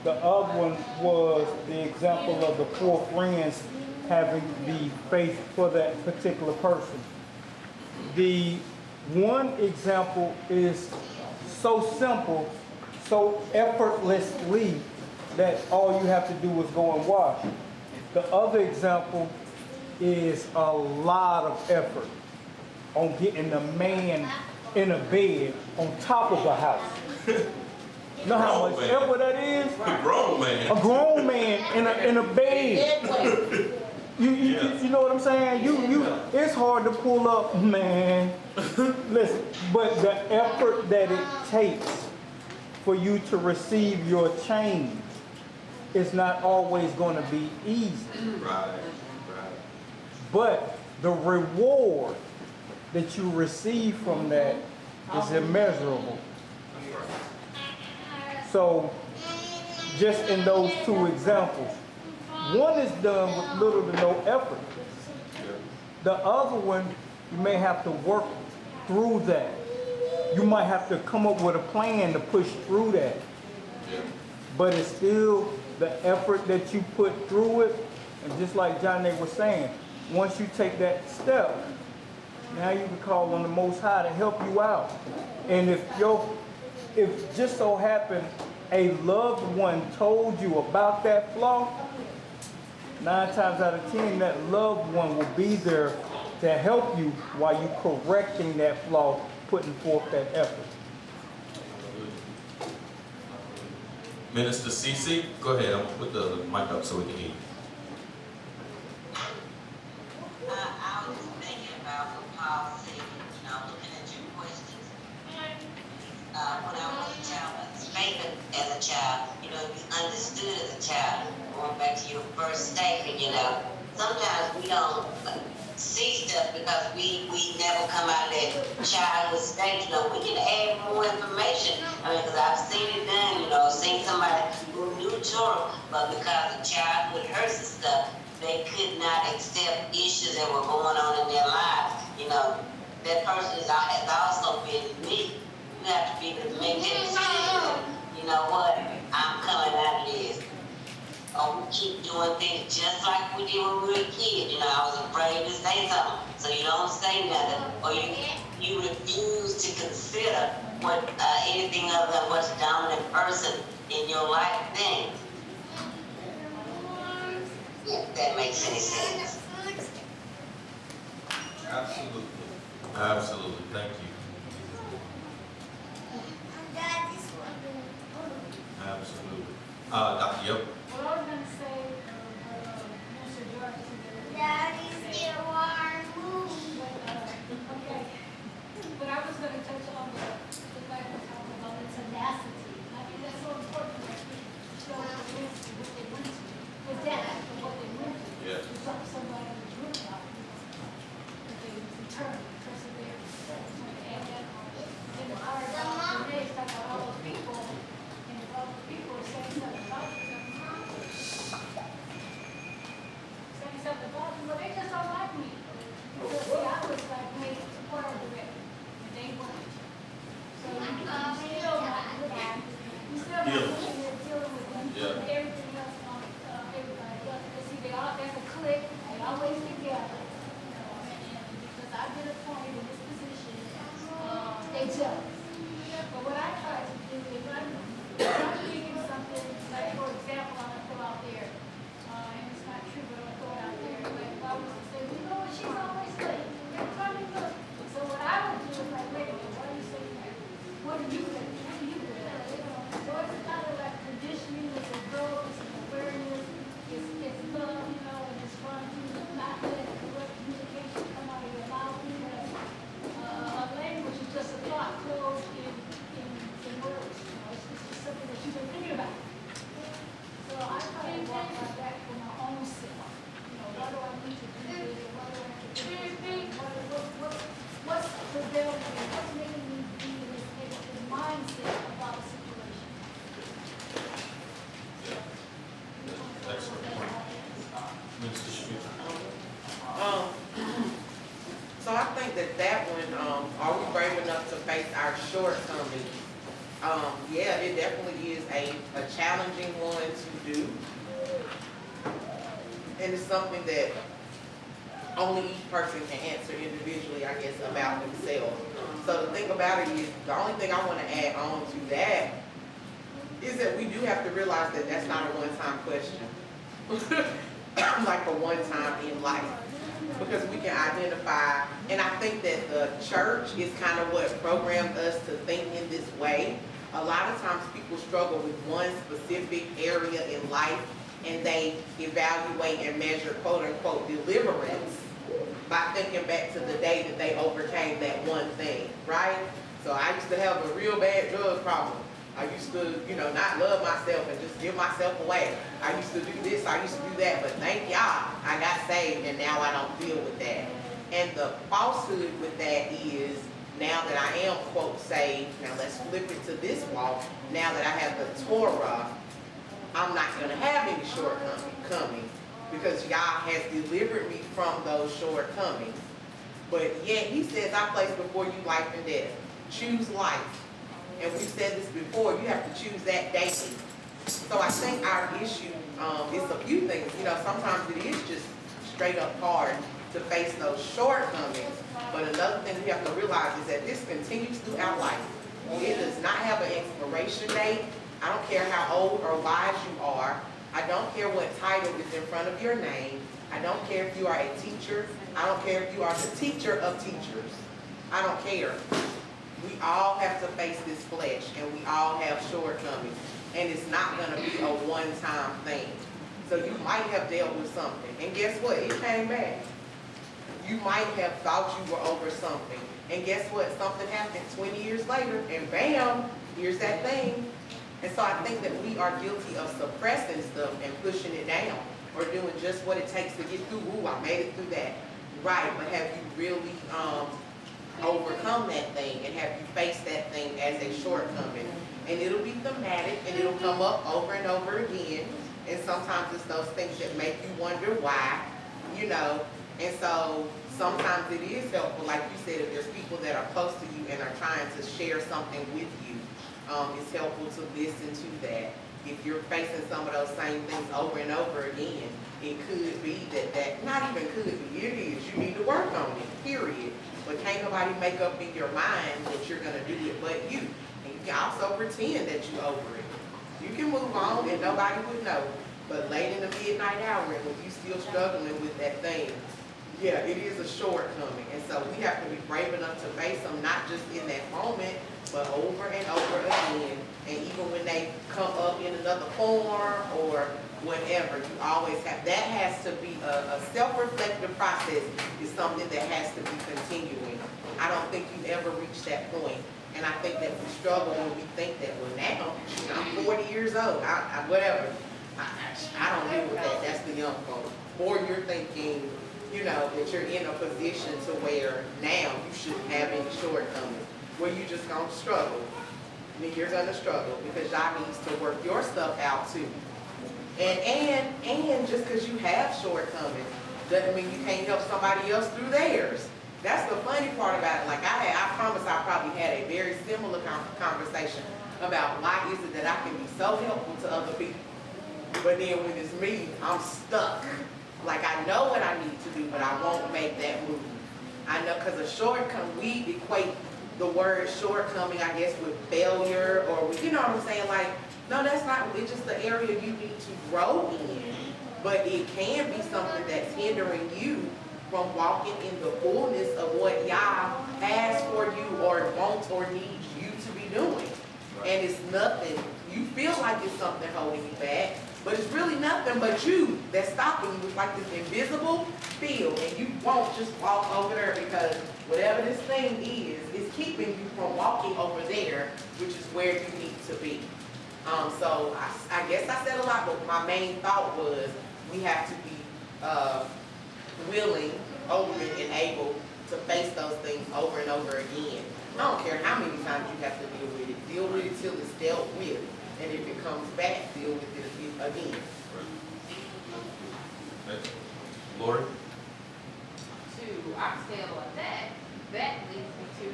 The other one was the example of the 4 friends having the faith for that particular person. The one example is so simple, so effortlessly that all you have to do is go and wash. The other example is a lot of effort on getting a man in a bed on top of a house. You know how much effort that is? A grown man. A grown man in a bed. You know what I'm saying? It's hard to pull up, man. Listen, but the effort that it takes for you to receive your change is not always going to be easy. Right. But the reward that you receive from that is immeasurable. So, just in those 2 examples, one is done with little to no effort. The other one, you may have to work through that. You might have to come up with a plan to push through that. But it's still the effort that you put through it. And just like John was saying, once you take that step, now you can call on the Most High to help you out. And if just so happened a loved one told you about that flaw, 9 times out of 10, that loved one will be there to help you while you correcting that flaw, putting forth that effort. Minister Cece, go ahead. I'm gonna put the mic up so we can hear you. I was thinking about what Paul said, looking at your questions. When I was a child, I was faith as a child, you understood as a child. Going back to your first statement, sometimes we don't see stuff because we never come out of that childhood state. We can add more information. Because I've seen it done, seen somebody who knew Torah, but because of childhood hurts and stuff, they could not accept issues that were going on in their lives. That person has also been me. You have to be able to make that decision. You know what? I'm coming out of this. Or we keep doing things just like we did when we were a kid. I was afraid to say something, so you don't say nothing. Or you refuse to consider what anything other than what's dominant person in your life thinks. If that makes any sense. Absolutely. Absolutely. Thank you. Absolutely. Dr. Yo. What I was going to say, Mr. George, okay. But I was going to touch on the fact we're talking about the tenacity. I think that's so important that people show what they went to. The depth of what they went to. Yeah. To somebody who's really out, that they determined, perseverance. And then in the part about the talk about all those people, and all the people are saying something about them. Saying something about them, but they just don't like me. Because see, I was like made part of the rep, and they weren't. So you still not looking, you still not looking at dealing with them, Yeah. everything else on everybody else. But see, there's a clique, they always together. And because I've been appointed in this position, they jealous. But what I try to do is I'm thinking something, like for example, I'm gonna throw out there, and it's not true, but I'm gonna throw it out there. Like if I was to say, she's always late. Every time you look. So what I would do is like, wait a minute, why are you saying that? What do you think? What do you think? So it's kind of like that one, are we brave enough to face our shortcomings? Yeah, it definitely is a challenging one to do. And it's something that only each person can answer individually, I guess, about themselves. So the thing about it is, the only thing I want to add on to that is that we do have to realize that that's not a one-time question. Like a one-time in life. Because we can identify, and I think that the church is kind of what programmed us to think in this way. A lot of times people struggle with one specific area in life, and they evaluate and measure quote-unquote deliverance by thinking back to the day that they overcame that one thing, right? So I used to have a real bad drug problem. I used to, not love myself and just give myself away. I used to do this, I used to do that, but thank y'all, I got saved and now I don't deal with that. And the falsehood with that is, now that I am, quote, saved, now let's flip it to this walk, now that I have the Torah, I'm not going to have any shortcomings because Yah has delivered me from those shortcomings. But yet he says, I place before you life and death. Choose life. And we've said this before, you have to choose that daily. So I think our issue is a few things. Sometimes it is just straight up hard to face those shortcomings. But another thing we have to realize is that this continues throughout life. It does not have an expiration date. I don't care how old or wise you are. I don't care what title is in front of your name. I don't care if you are a teacher. I don't care if you are the teacher of teachers. I don't care. We all have to face this flesh, and we all have shortcomings. And it's not going to be a one-time thing. So you might have dealt with something, and guess what? It came back. You might have thought you were over something, and guess what? Something happened 20 years later, and bam, here's that thing. And so I think that we are guilty of suppressing stuff and pushing it down, or doing just what it takes to get through. Ooh, I made it through that. Right, but have you really overcome that thing, and have you faced that thing as a shortcoming? And it'll be thematic, and it'll come up over and over again. And sometimes it's those things that make you wonder why, And so sometimes it is helpful, like you said, if there's people that are close to you and are trying to share something with you, it's helpful to listen to that. If you're facing some of those same things over and over again, it could be that not even could be, it is. You need to work on it, period. But can't nobody make up in your mind that you're going to do it but you. And you can also pretend that you're over it. You can move on and nobody would know. But late in the midnight hour, when you're still struggling with that thing, yeah, it is a shortcoming. And so we have to be brave enough to face them, not just in that moment, but over and over again. And even when they come up in another form or whatever, you always have, that has to be a self-reflective process, is something that has to be continuing. I don't think you ever reach that point. And I think that we struggle when we think that, well, now, I'm 40 years old, whatever. I don't deal with that, that's the young folks. Or you're thinking, that you're in a position to where now you shouldn't have any shortcomings, where you just gonna struggle. I mean, you're gonna struggle because God needs to work your stuff out too. And just because you have shortcomings doesn't mean you can't help somebody else through theirs. That's the funny part about it. Like I promise I probably had a very similar conversation about why is it that I can be so helpful to other people, but then when it's me, I'm stuck. Like I know what I need to do, but I won't make that move. I know, because a shortcoming, we equate the word shortcoming, I guess, with failure, or with, you know what I'm saying? Like, no, that's not, it's just the area you need to grow in. But it can be something that's hindering you from walking in the fullness of what Yah has for you or wants or needs you to be doing. And it's nothing, you feel like it's something holding you back, but it's really nothing but you that's stopping you. It's like this invisible field, and you won't just walk over there because whatever this thing is keeping you from walking over there, which is where you need to be. So I guess I said a lot, but my main thought was we have to be willing, open, and able to face those things over and over again. I don't care how many times you have to deal with it. Deal with it till it's dealt with. And if it comes back, deal with it again. Right. Lori? To oxtail of that, that leads me to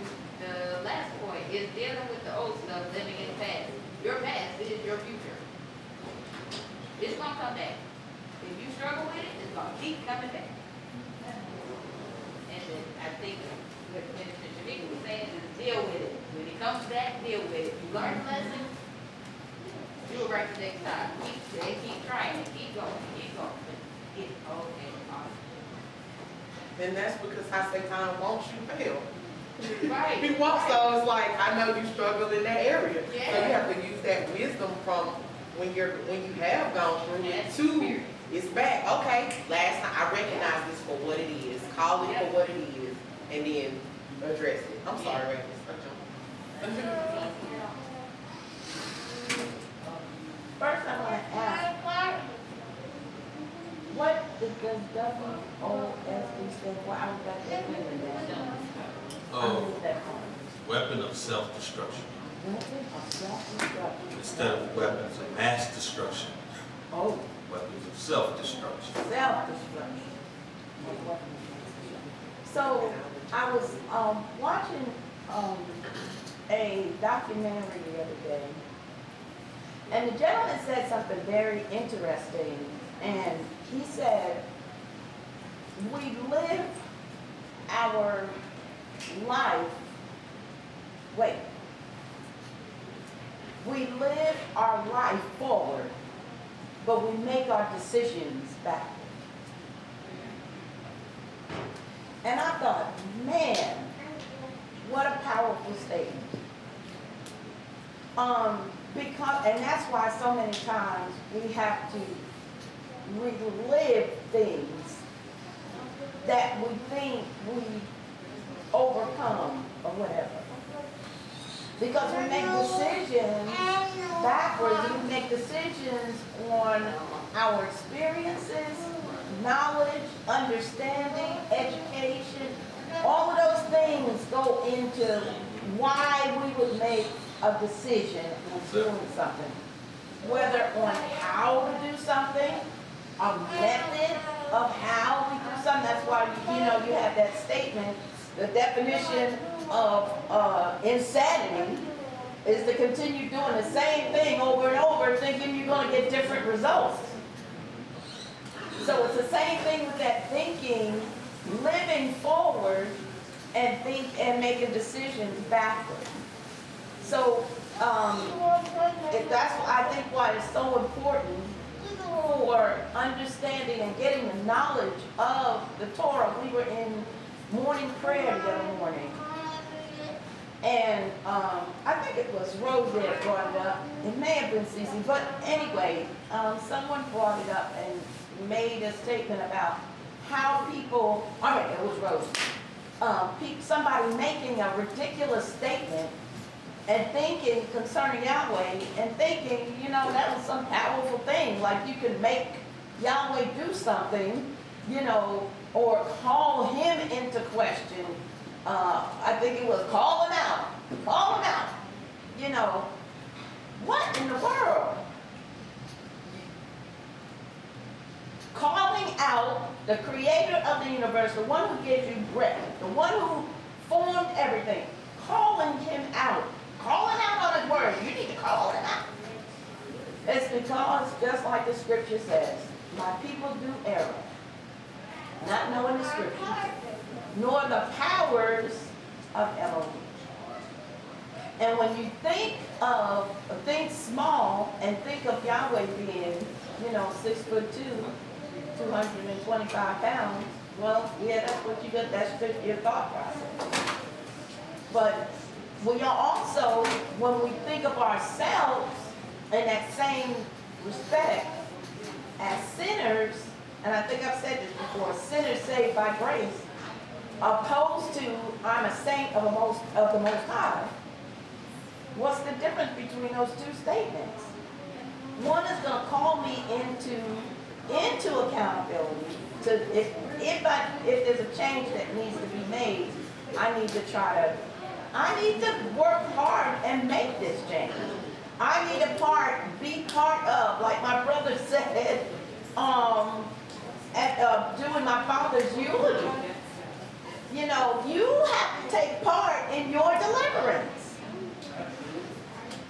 the last point, is dealing with the old stuff, living in the past. Your past is your future. It's gonna come back. If you struggle with it, it's gonna keep coming back. And then I think what Minister Shanika was saying is deal with it. When it comes back, deal with it. You learn the lesson, do it right the next time. Keep trying it, keep going. Okay, awesome. And that's because how Satan wants you to fail. Right. He wants those, like, I know you struggle in that area. So Yeah. you have to use that wisdom from when you have gone through it That's to, experience. it's back. Okay, last time I recognize this for what it is. Call it Yep. for what it is, and then address it. I'm sorry, Ray. First, I want to ask, what does WOSD stand for? I was back there thinking that. I missed that part. Weapon of self-destruction. Weapon of self-destruction. Instead of weapons of mass destruction, Oh, weapons of self-destruction. self-destruction. So, I was watching a documentary the other day, and the gentleman said something very interesting, and he said, we live our life, we live our life forward, but we make our decisions backward. And I thought, man, what a powerful statement. And that's why so many times we have to relive things that we think we overcome or whatever. Because we make decisions backwards, we make decisions on our experiences, knowledge, understanding, education. All of those things go into why we would make a decision on doing something. Whether on how to do something, a method of how we do something. That's why, you have that statement, the definition of insanity is to continue doing the same thing over and over, thinking you're going to get different results. So it's the same thing with that thinking, living forward and making decisions backward. So that's I think why it's so important for understanding and getting the knowledge of the Torah. We were in morning prayer the other morning, and I think it was Rose that brought it up. It may have been Cece, but anyway, someone brought it up and made a statement about how people, it was Rose, somebody making a ridiculous statement and thinking concerning Yahweh and thinking, that was some powerful thing, like you could make Yahweh do something, or call him into question. I think it was call him out, what in the world? Calling out the creator of the universe, the one who gives you breath, the one who formed everything, calling him out on his word. You need to call him out. It's because, just like the scripture says, my people do err, not knowing the scriptures, nor the powers of Elohim. And when you think small and think of Yahweh being, 6'2", 225 pounds, well, yeah, that's what you got, that's just your thought process. But we are also, when we think of ourselves in that same respect as sinners, and I think I've said this before, sinners saved by grace, opposed to I'm a saint of the Most High. What's the difference between those two statements? One is going to call me into accountability. If there's a change that needs to be made, I need to work hard and make this change. I need to be part of, like my brother said, doing my father's eulogy. you know, you have to take part in your deliverance.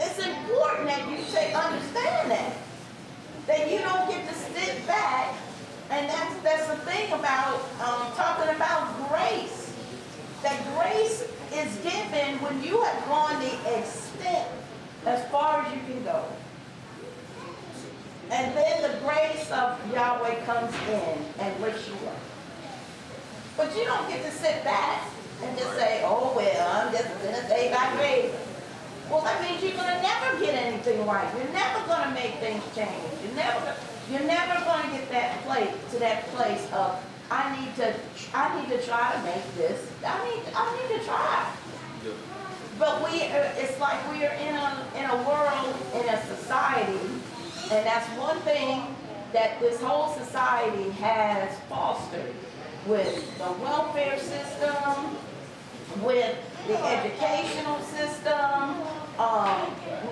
It's important that you understand that you don't get to sit back, and that's the thing about talking about grace. That grace is given when you have gone the extent as far as you can go. And then the grace of Yahweh comes in and lifts you up. But you don't get to sit back and just say, oh, well, I'm just going to say by faith. Well, that means you're going to never get anything right. You're never going to make things change. You're never going to get to that place of, I need to try to make this. I need to try. But it's like we are in a world, in a society, and that's one thing that this whole society has fostered, with the welfare system, with the educational system,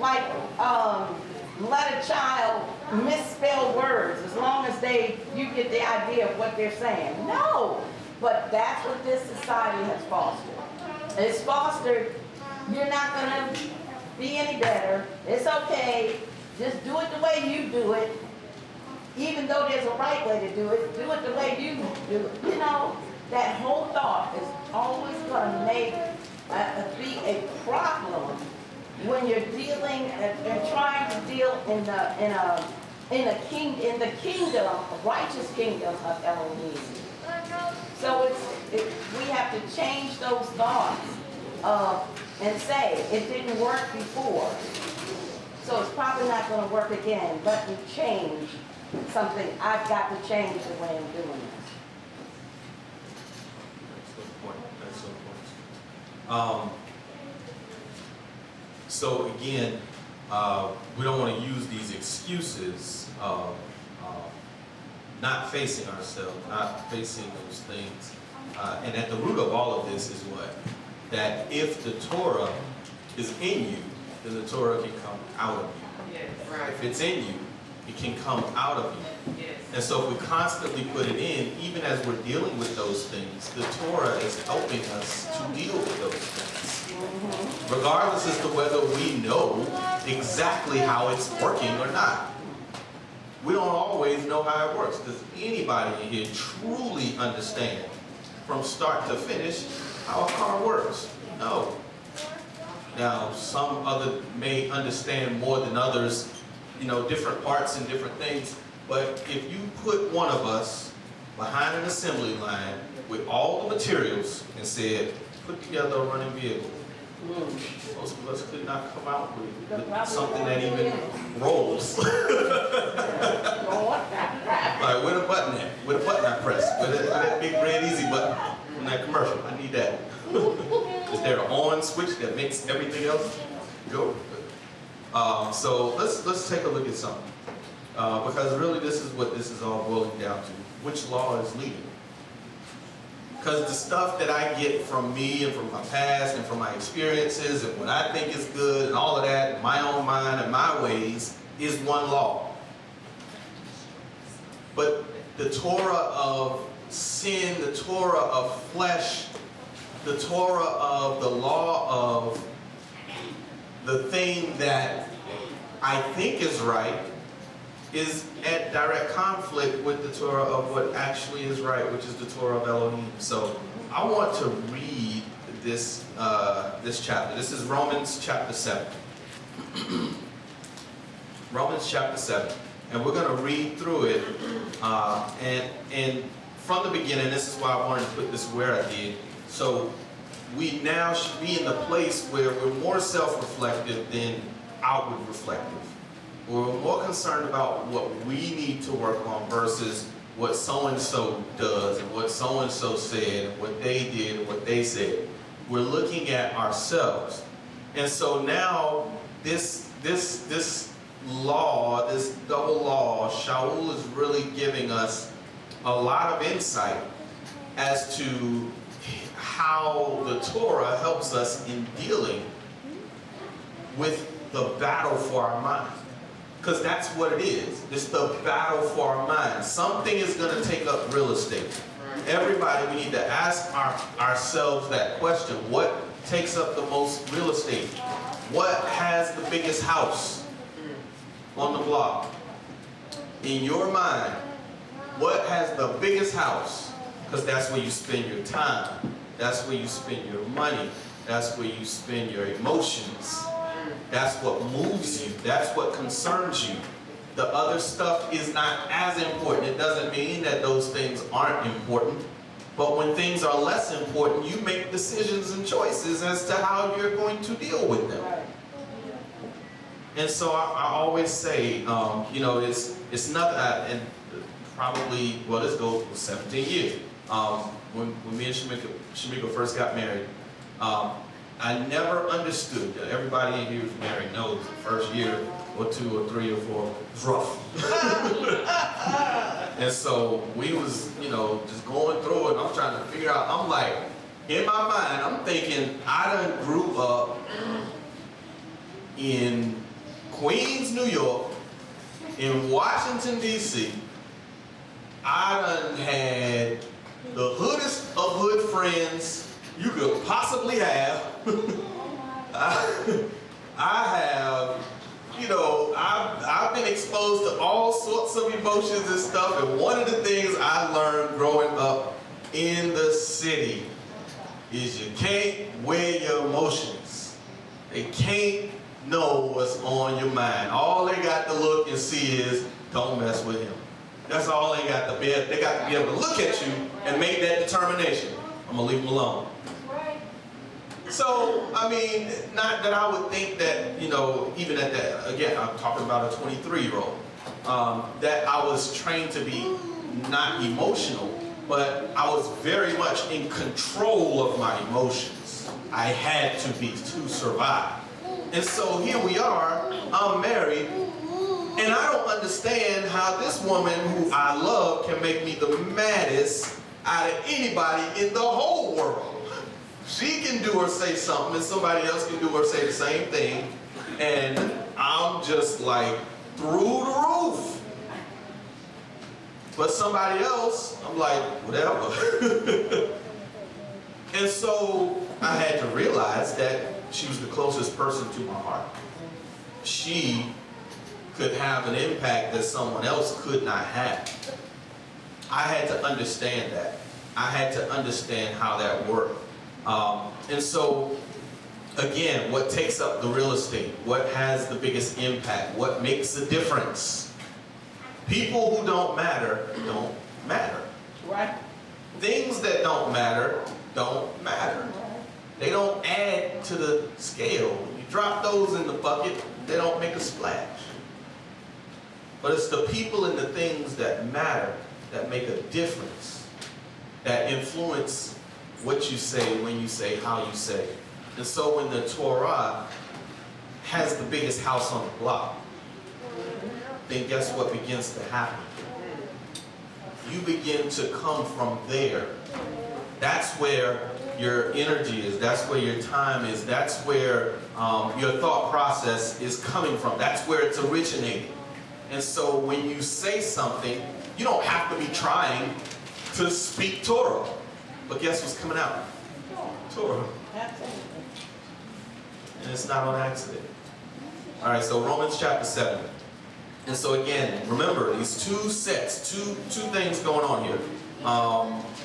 let a child misspell words as long as you get the idea of what they're saying. No, but that's what this society has fostered. It's fostered, you're not going to be any better. It's okay. Just do it the way you do it. Even though there's a right way to do it the way you do it. You know, that whole thought is always going to be a problem when you're dealing and trying to deal in the kingdom, righteous kingdom of Elohim. So we have to change those thoughts and say it didn't work before, so it's probably not going to work again. Let me change something. I've got to change the way I'm doing this. Excellent point. So again, we don't want to use these excuses of not facing ourselves, not facing those things. And at the root of all of this is what? That if the Torah is in you, then the Torah can come out of you. Yes, right. If it's in you, it can come out of you. Yes. And so if we constantly put it in, even as we're dealing with those things, the Torah is helping us to deal with those things. Regardless as to whether we know exactly how it's working or not. We don't always know how it works. Does anybody in here truly understand from start to finish how a car works? No. Now, some other may understand more than others, you know, different parts and different things. But if you put one of us behind an assembly line with all the materials and said, put together a running vehicle, most of us could not come out with something that even rolls. Like, where the button at? Where the button I press? Where that big red easy button from that commercial? I need that. Is there an on switch that makes everything else go? So let's take a look at something. Because really this is what this is all boiling down to. Which law is leading? Because the stuff that I get from me and from my past and from my experiences and what I think is good and all of that, and my own mind and my ways, is one law. But the Torah of sin, the Torah of flesh, the Torah of the law of the thing that I think is right, is at direct conflict with the Torah of what actually is right, which is the Torah of Elohim. So I want to read this chapter. This is Romans chapter 7. Romans chapter 7. And we're going to read through it. And from the beginning, this is why I wanted to put this where I did. So we now should be in the place where we're more self-reflective than outward reflective. We're more concerned about what we need to work on versus what so-and-so does and what so-and-so said and what they did and what they said. We're looking at ourselves. And so now this law, this double law, Shaul is really giving us a lot of insight as to how the Torah helps us in dealing with the battle for our mind. Because that's what it is. It's the battle for our mind. Something is going to take up real estate. everybody, we need to ask ourselves that question. What takes up the most real estate? What has the biggest house on the block? In your mind, what has the biggest house? Because that's where you spend your time. That's where you spend your money. That's where you spend your emotions. That's what moves you. That's what concerns you. The other stuff is not as important. It doesn't mean that those things aren't important. But when things are less important, you make decisions and choices as to how you're going to deal with them. And so I always say, you know, it's not, and probably, well, this goes for 17 years. When me and Shamika first got married, I never understood that everybody in here who's married knows the first year or 2 or 3 or 4 was rough. And so we was, you know, just going through it. I'm trying to figure out, I'm like, in my mind, I'm thinking, I done grew up in Queens, New York, in Washington, D.C. I done had the hoodest of hood friends you could possibly have. I have, you know, I've been exposed to all sorts of emotions and stuff, and one of the things I learned growing up in the city is you can't wear your emotions. They can't know what's on your mind. All they got to look and see is, don't mess with him. That's all they got to be. They got to be able to look at you and make that determination. I'm gonna leave him alone. So, I mean, not that I would think that, you know, even at that, again, I'm talking about a 23-year-old, that I was trained to be not emotional, but I was very much in control of my emotions. I had to be to survive. And so here we are, I'm married, and I don't understand how this woman who I love can make me the maddest out of anybody in the whole world. She can do or say something, and somebody else can do or say the same thing, and I'm just like through the roof. But somebody else, I'm like, whatever. And so I had to realize that she was the closest person to my heart. She could have an impact that someone else could not have. I had to understand that. I had to understand how that worked. And so, again, what takes up the real estate? What has the biggest impact? What makes a difference? People who don't matter. Right? Things that don't matter. They don't add to the scale. When you drop those in the bucket, they don't make a splash. But it's the people and the things that matter that make a difference, that influence what you say, when you say, how you say. And so when the Torah has the biggest house on the block, then guess what begins to happen? You begin to come from there. That's where your energy is. That's where your time is. That's where your thought process is coming from. That's where it's originating. And so when you say something, you don't have to be trying to speak Torah. But guess what's coming out? Torah. And it's not on accident. All right, so Romans chapter 7. And so again, remember, these two sets, two things going on here.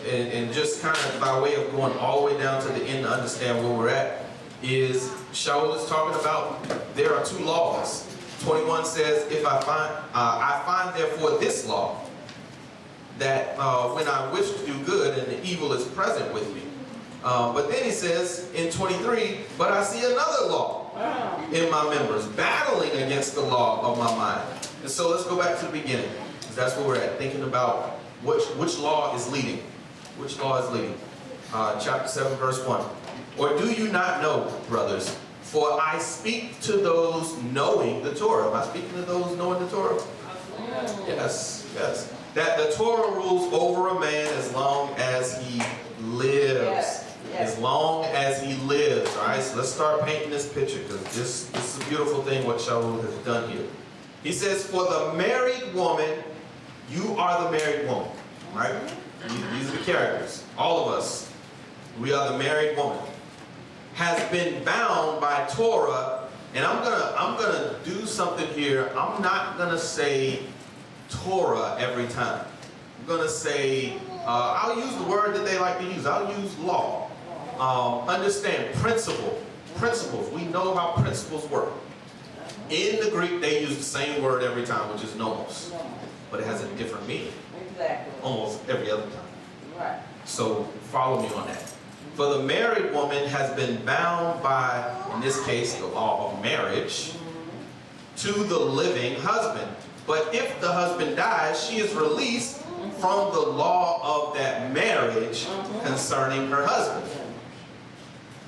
And just kind of by way of going all the way down to the end to understand where we're at, is Shaul is talking about there are 2 laws. 21 says, if I find therefore this law, that when I wish to do good and the evil is present with me. But then he says in 23, but I see another law in my members, battling against the law of my mind. And so let's go back to the beginning, because that's where we're at, thinking about which law is leading. Which law is leading? Chapter 7, verse 1. Or do you not know, brothers, for I speak to those knowing the Torah. Am I speaking to those knowing the Torah? Yes, yes. That the Torah rules over a man as long as he lives. Yes. As long as he lives. All right, so let's start painting this picture, because this is a beautiful thing what Shaul has done here. He says, for the married woman, you are the married woman. Right? these are the characters, all of us, we are the married woman, has been bound by Torah, and I'm gonna do something here. I'm not gonna say Torah every time. I'm gonna say, I'll use the word that they like to use. I'll use law. Understand, principles. We know how principles work. In the Greek, they use the same word every time, which is nomos, but it has a different meaning. Exactly. Almost every other time. Right. So follow me on that. For the married woman has been bound by, in this case, the law of marriage, to the living husband. But if the husband dies, she is released from the law of that marriage concerning her husband.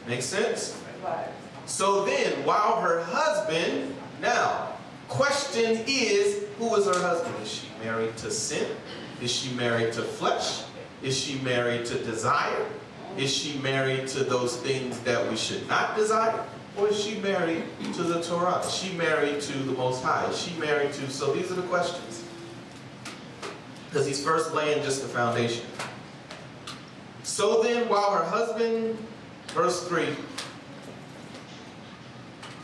Make sense? Right. So then, while her husband, now, question is, who is her husband? Is she married to sin? Is she married to flesh? Is she married to desire? Is she married to those things that we should not desire? Or is she married to the Torah? Is she married to the Most High? Is she married to, so these are the questions. Because he's first laying just the foundation. So then, while her husband, verse 3,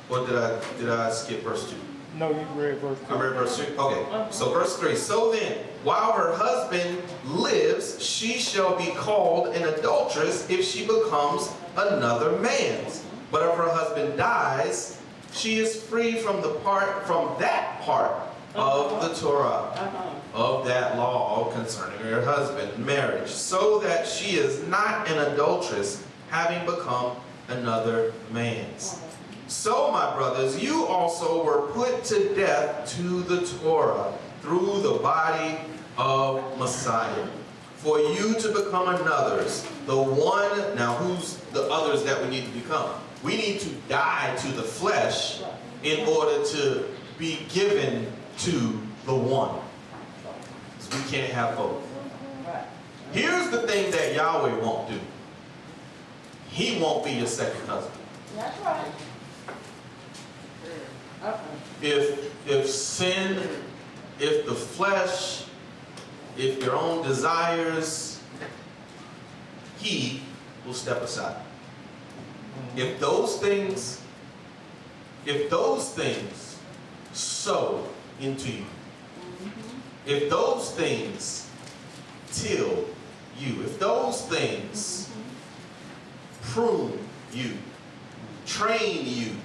or did I skip verse 2? No, you read verse 2. I read verse 2? Okay, so verse 3. So then, while her husband lives, she shall be called an adulteress if she becomes another man's. But if her husband dies, she is free from that part of the Torah, of that law concerning her husband, marriage, so that she is not an adulteress, having become another man's. So, my brothers, you also were put to death to the Torah through the body of Messiah, for you to become another's. The one, now who's the others that we need to become? We need to die to the flesh in order to be given to the one. So we can't have both. Here's the thing that Yahweh won't do. He won't be your second husband. That's right. If sin, if the flesh, if your own desires, he will step aside. If those things sow into you, if those things till you, if those things prune you, train you,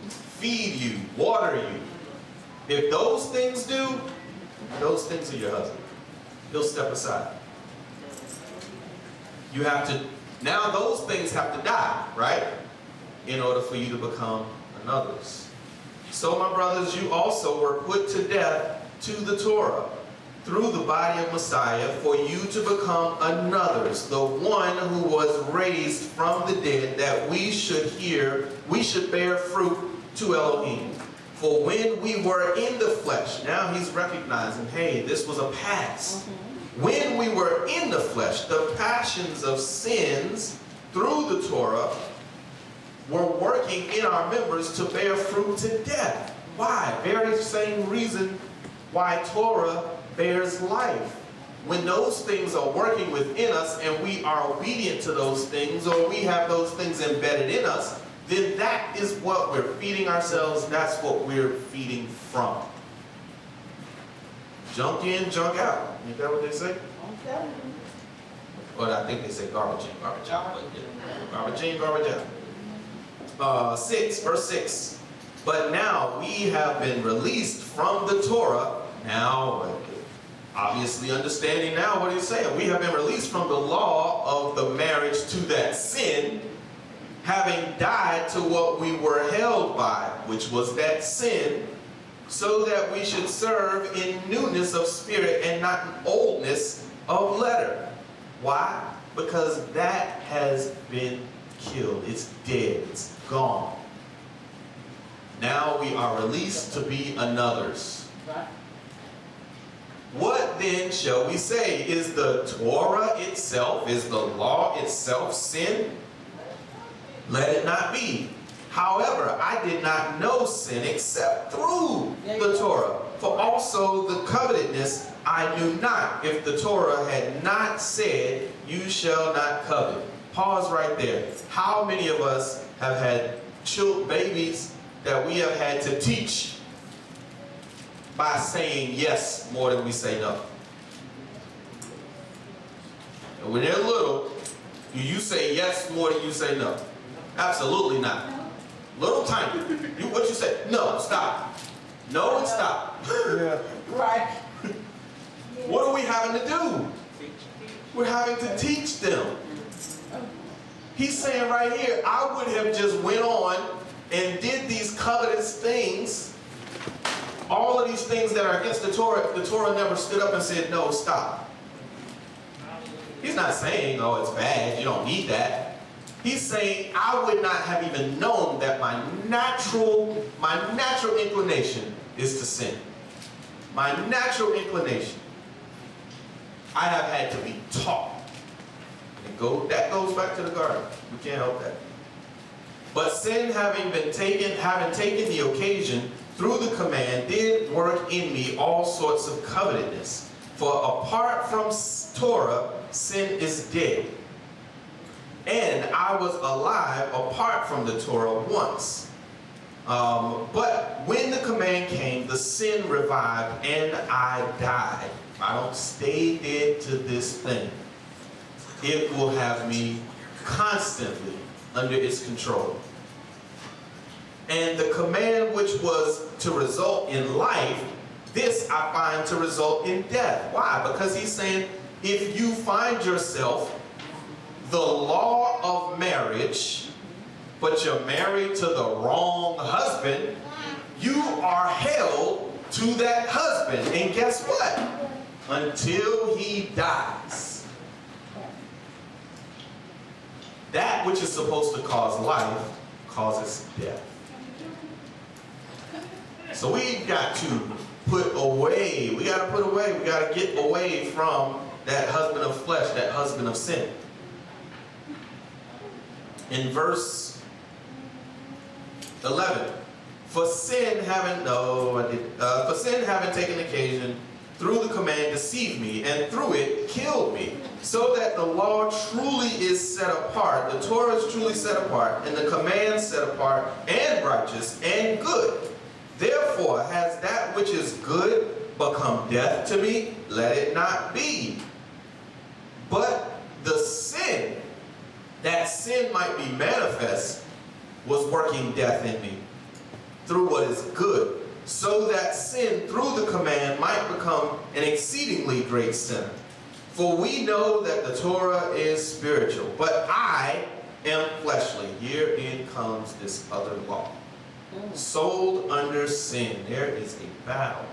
feed you, water you, if those things do, those things are your husband. He'll step aside. You have to, now those things have to die, right? In order for you to become another's. So, my brothers, you also were put to death to the Torah through the body of Messiah, for you to become another's, the one who was raised from the dead, that we should bear fruit to Elohim. For when we were in the flesh, now he's recognizing, hey, this was a past. When we were in the flesh, the passions of sins through the Torah were working in our members to bear fruit to death. Why? Very same reason why Torah bears life. When those things are working within us and we are obedient to those things, or we have those things embedded in us, then that is what we're feeding ourselves. That's what we're feeding from. Junk in, junk out. Is that what they say? I'm telling you. But I think they say garbage in, garbage out. But yeah. Garbage in, garbage out. 6, verse 6. But now we have been released from the Torah. Now, obviously understanding now what he's saying. We have been released from the law of the marriage to that sin, having died to what we were held by, which was that sin, so that we should serve in newness of spirit and not in oldness of letter. Why? Because that has been killed. It's dead. It's gone. Now we are released to be another's. What then shall we say? Is the Torah itself, is the law itself sin? Let it not be. However, I did not know sin except through the Torah. For also the covetousness I knew not, if the Torah had not said, you shall not covet. Pause right there. How many of us have had babies that we have had to teach by saying yes more than we say no? And when they're little, do you say yes more than you say no? Absolutely not. Little tiny. What you say? No, stop. No and stop. Yeah. Right. What are we having to do? We're having to teach them. He's saying right here, I would have just went on and did these covetous things, all of these things that are against the Torah. The Torah never stood up and said, no, stop. He's not saying, oh, it's bad, you don't need that. He's saying, I would not have even known that my natural inclination is to sin. My natural inclination. I have had to be taught. And that goes back to the garden. We can't help that. But sin having taken the occasion through the command, did work in me all sorts of covetousness. For apart from Torah, sin is dead. And I was alive apart from the Torah once. But when the command came, the sin revived and I died. I don't stay dead to this thing. It will have me constantly under its control. And the command which was to result in life, this I find to result in death. Why? Because he's saying, if you find yourself the law of marriage, but you're married to the wrong husband, you are held to that husband. And guess what? Until he dies. That which is supposed to cause life causes death. So we've got to put away, we got to get away from that husband of flesh, that husband of sin. In verse 11, for sin having taken occasion through the command deceived me, and through it killed me, so that the law truly is set apart, the Torah is truly set apart, and the command set apart, and righteous, and good. Therefore has that which is good become death to me? Let it not be. But the sin, that sin might be manifest, was working death in me through what is good, so that sin through the command might become an exceedingly great sinner. For we know that the Torah is spiritual, but I am fleshly. Herein comes this other law. Sold under sin. There is a battle.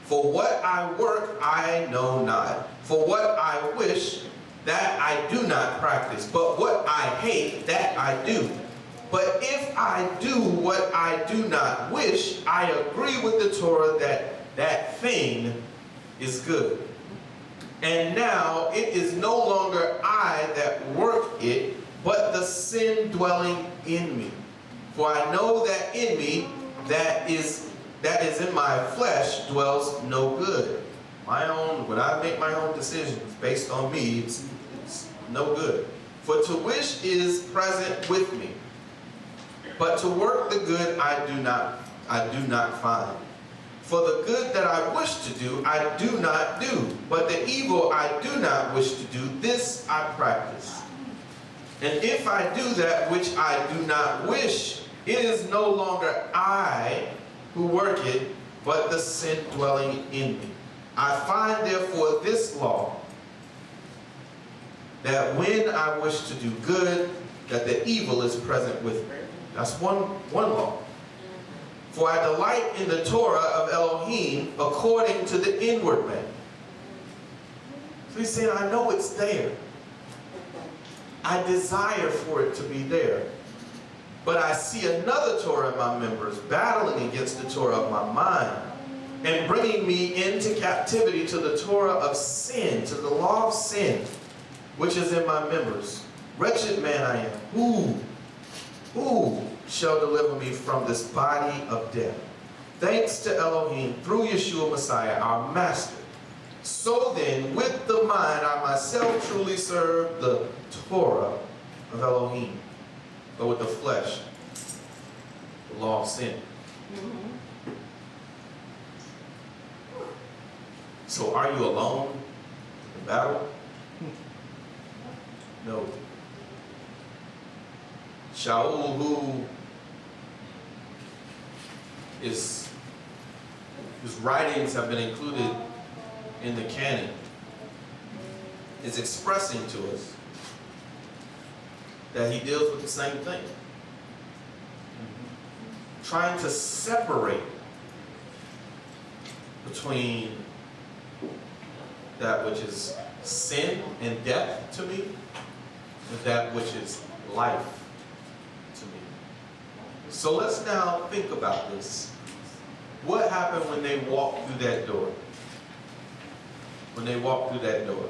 For what I work, I know not. For what I wish, that I do not practice. But what I hate, that I do. But if I do what I do not wish, I agree with the Torah that that thing is good. And now it is no longer I that work it, but the sin dwelling in me. For I know that in me, that is in my flesh, dwells no good. When I make my own decisions based on me, it's no good. For to wish is present with me, but to work the good I do not find. For the good that I wish to do, I do not do. But the evil I do not wish to do, this I practice. And if I do that which I do not wish, it is no longer I who work it, but the sin dwelling in me. I find therefore this law, that when I wish to do good, that the evil is present with me. That's one law. For I delight in the Torah of Elohim according to the inward man. So he's saying, I know it's there. I desire for it to be there. But I see another Torah in my members battling against the Torah of my mind and bringing me into captivity to the Torah of sin, to the law of sin, which is in my members. Wretched man I am. Who shall deliver me from this body of death. Thanks to Elohim through Yeshua Messiah, our Master. So then, with the mind, I myself truly serve the Torah of Elohim, but with the flesh, the law of sin. So are you alone in the battle? No. Shaul, who his writings have been included in the canon, is expressing to us that he deals with the same thing. Trying to separate between that which is sin and death to me and that which is life to me. So let's now think about this. What happened when they walked through that door? When they walked through that door.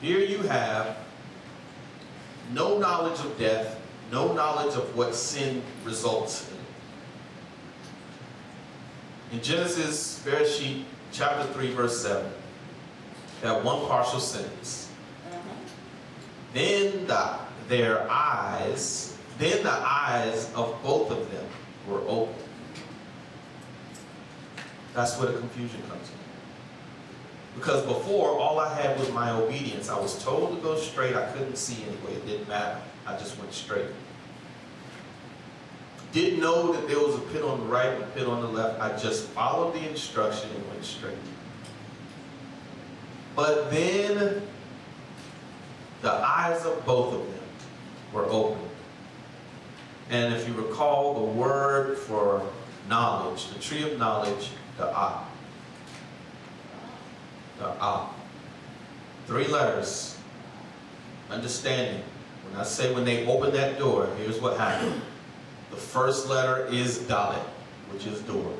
Here you have no knowledge of death, no knowledge of what sin results in. In Genesis, Bereshit, chapter 3, verse 7, that one partial sentence. Then the eyes of both of them were opened. That's where the confusion comes in. Because before, all I had was my obedience. I was told to go straight. I couldn't see anyway. It didn't matter. I just went straight. Didn't know that there was a pit on the right and a pit on the left. I just followed the instruction and went straight. But then, the eyes of both of them were opened. And if you recall the word for knowledge, the tree of knowledge, the Ah. The Ah. 3 letters. Understanding. When I say when they open that door, here's what happened. The first letter is Dalet, which is door.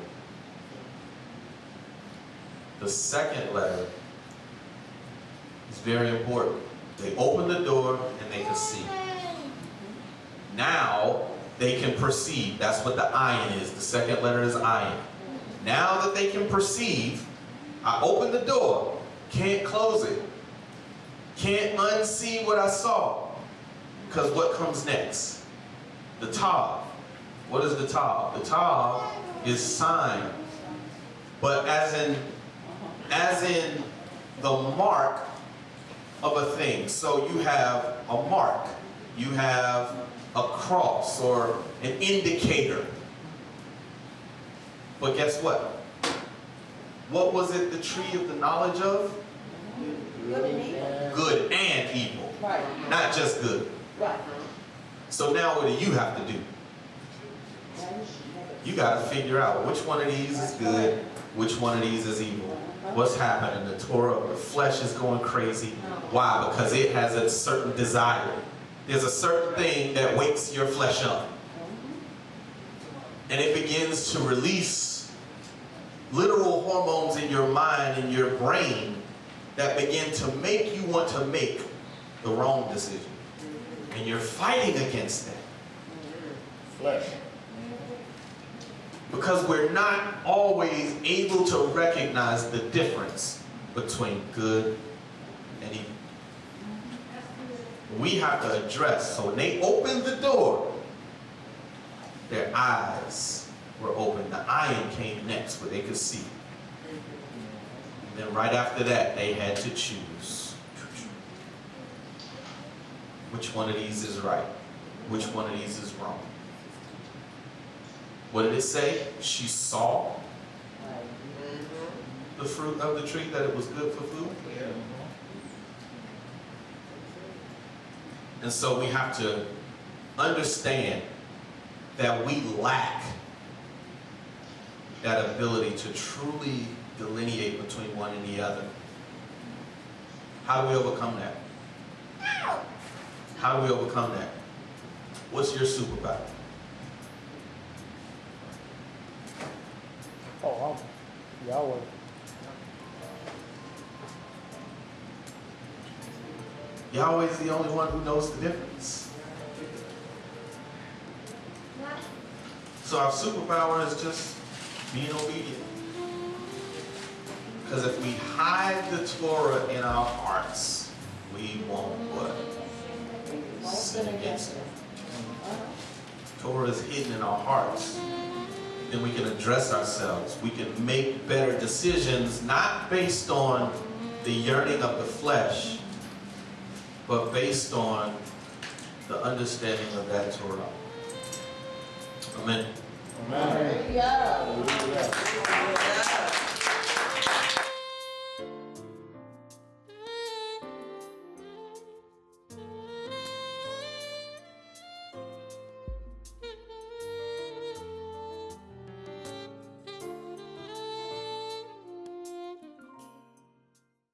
The second letter is very important. They open the door and they can see. Now they can perceive. That's what the ayin is. The second letter is ayin. Now that they can perceive, I open the door, can't close it, can't unsee what I saw. Because what comes next? The tav. What is the tav? The tav is sign. But as in the mark of a thing. So you have a mark. You have a cross or an indicator. But guess what? What was it the tree of the knowledge of? Good and evil. Good and evil. Right. Not just good. Right. So now what do you have to do? You got to figure out which one of these is good, which one of these is evil. What's happening? The Torah, the flesh is going crazy. Why? Because it has a certain desire. There's a certain thing that wakes your flesh up. And it begins to release literal hormones in your mind and your brain that begin to make you want to make the wrong decision. And you're fighting against that. Flesh. Because we're not always able to recognize the difference between good and evil. We have to address, so when they opened the door, their eyes were open. The ayin came next where they could see. And then right after that, they had to choose. Which one of these is right? Which one of these is wrong? What did it say? She saw the fruit of the tree, that it was good for food. And so we have to understand that we lack that ability to truly delineate between one and the other. How do we overcome that? How do we overcome that? What's your superpower? Oh, Yahweh. Yahweh is the only one who knows the difference. So our superpower is just being obedient. Because if we hide the Torah in our hearts, we won't what? Sin against it. Torah is hidden in our hearts. Then we can address ourselves. We can make better decisions, not based on the yearning of the flesh, but based on the understanding of that Torah. Amen. Hallelujah.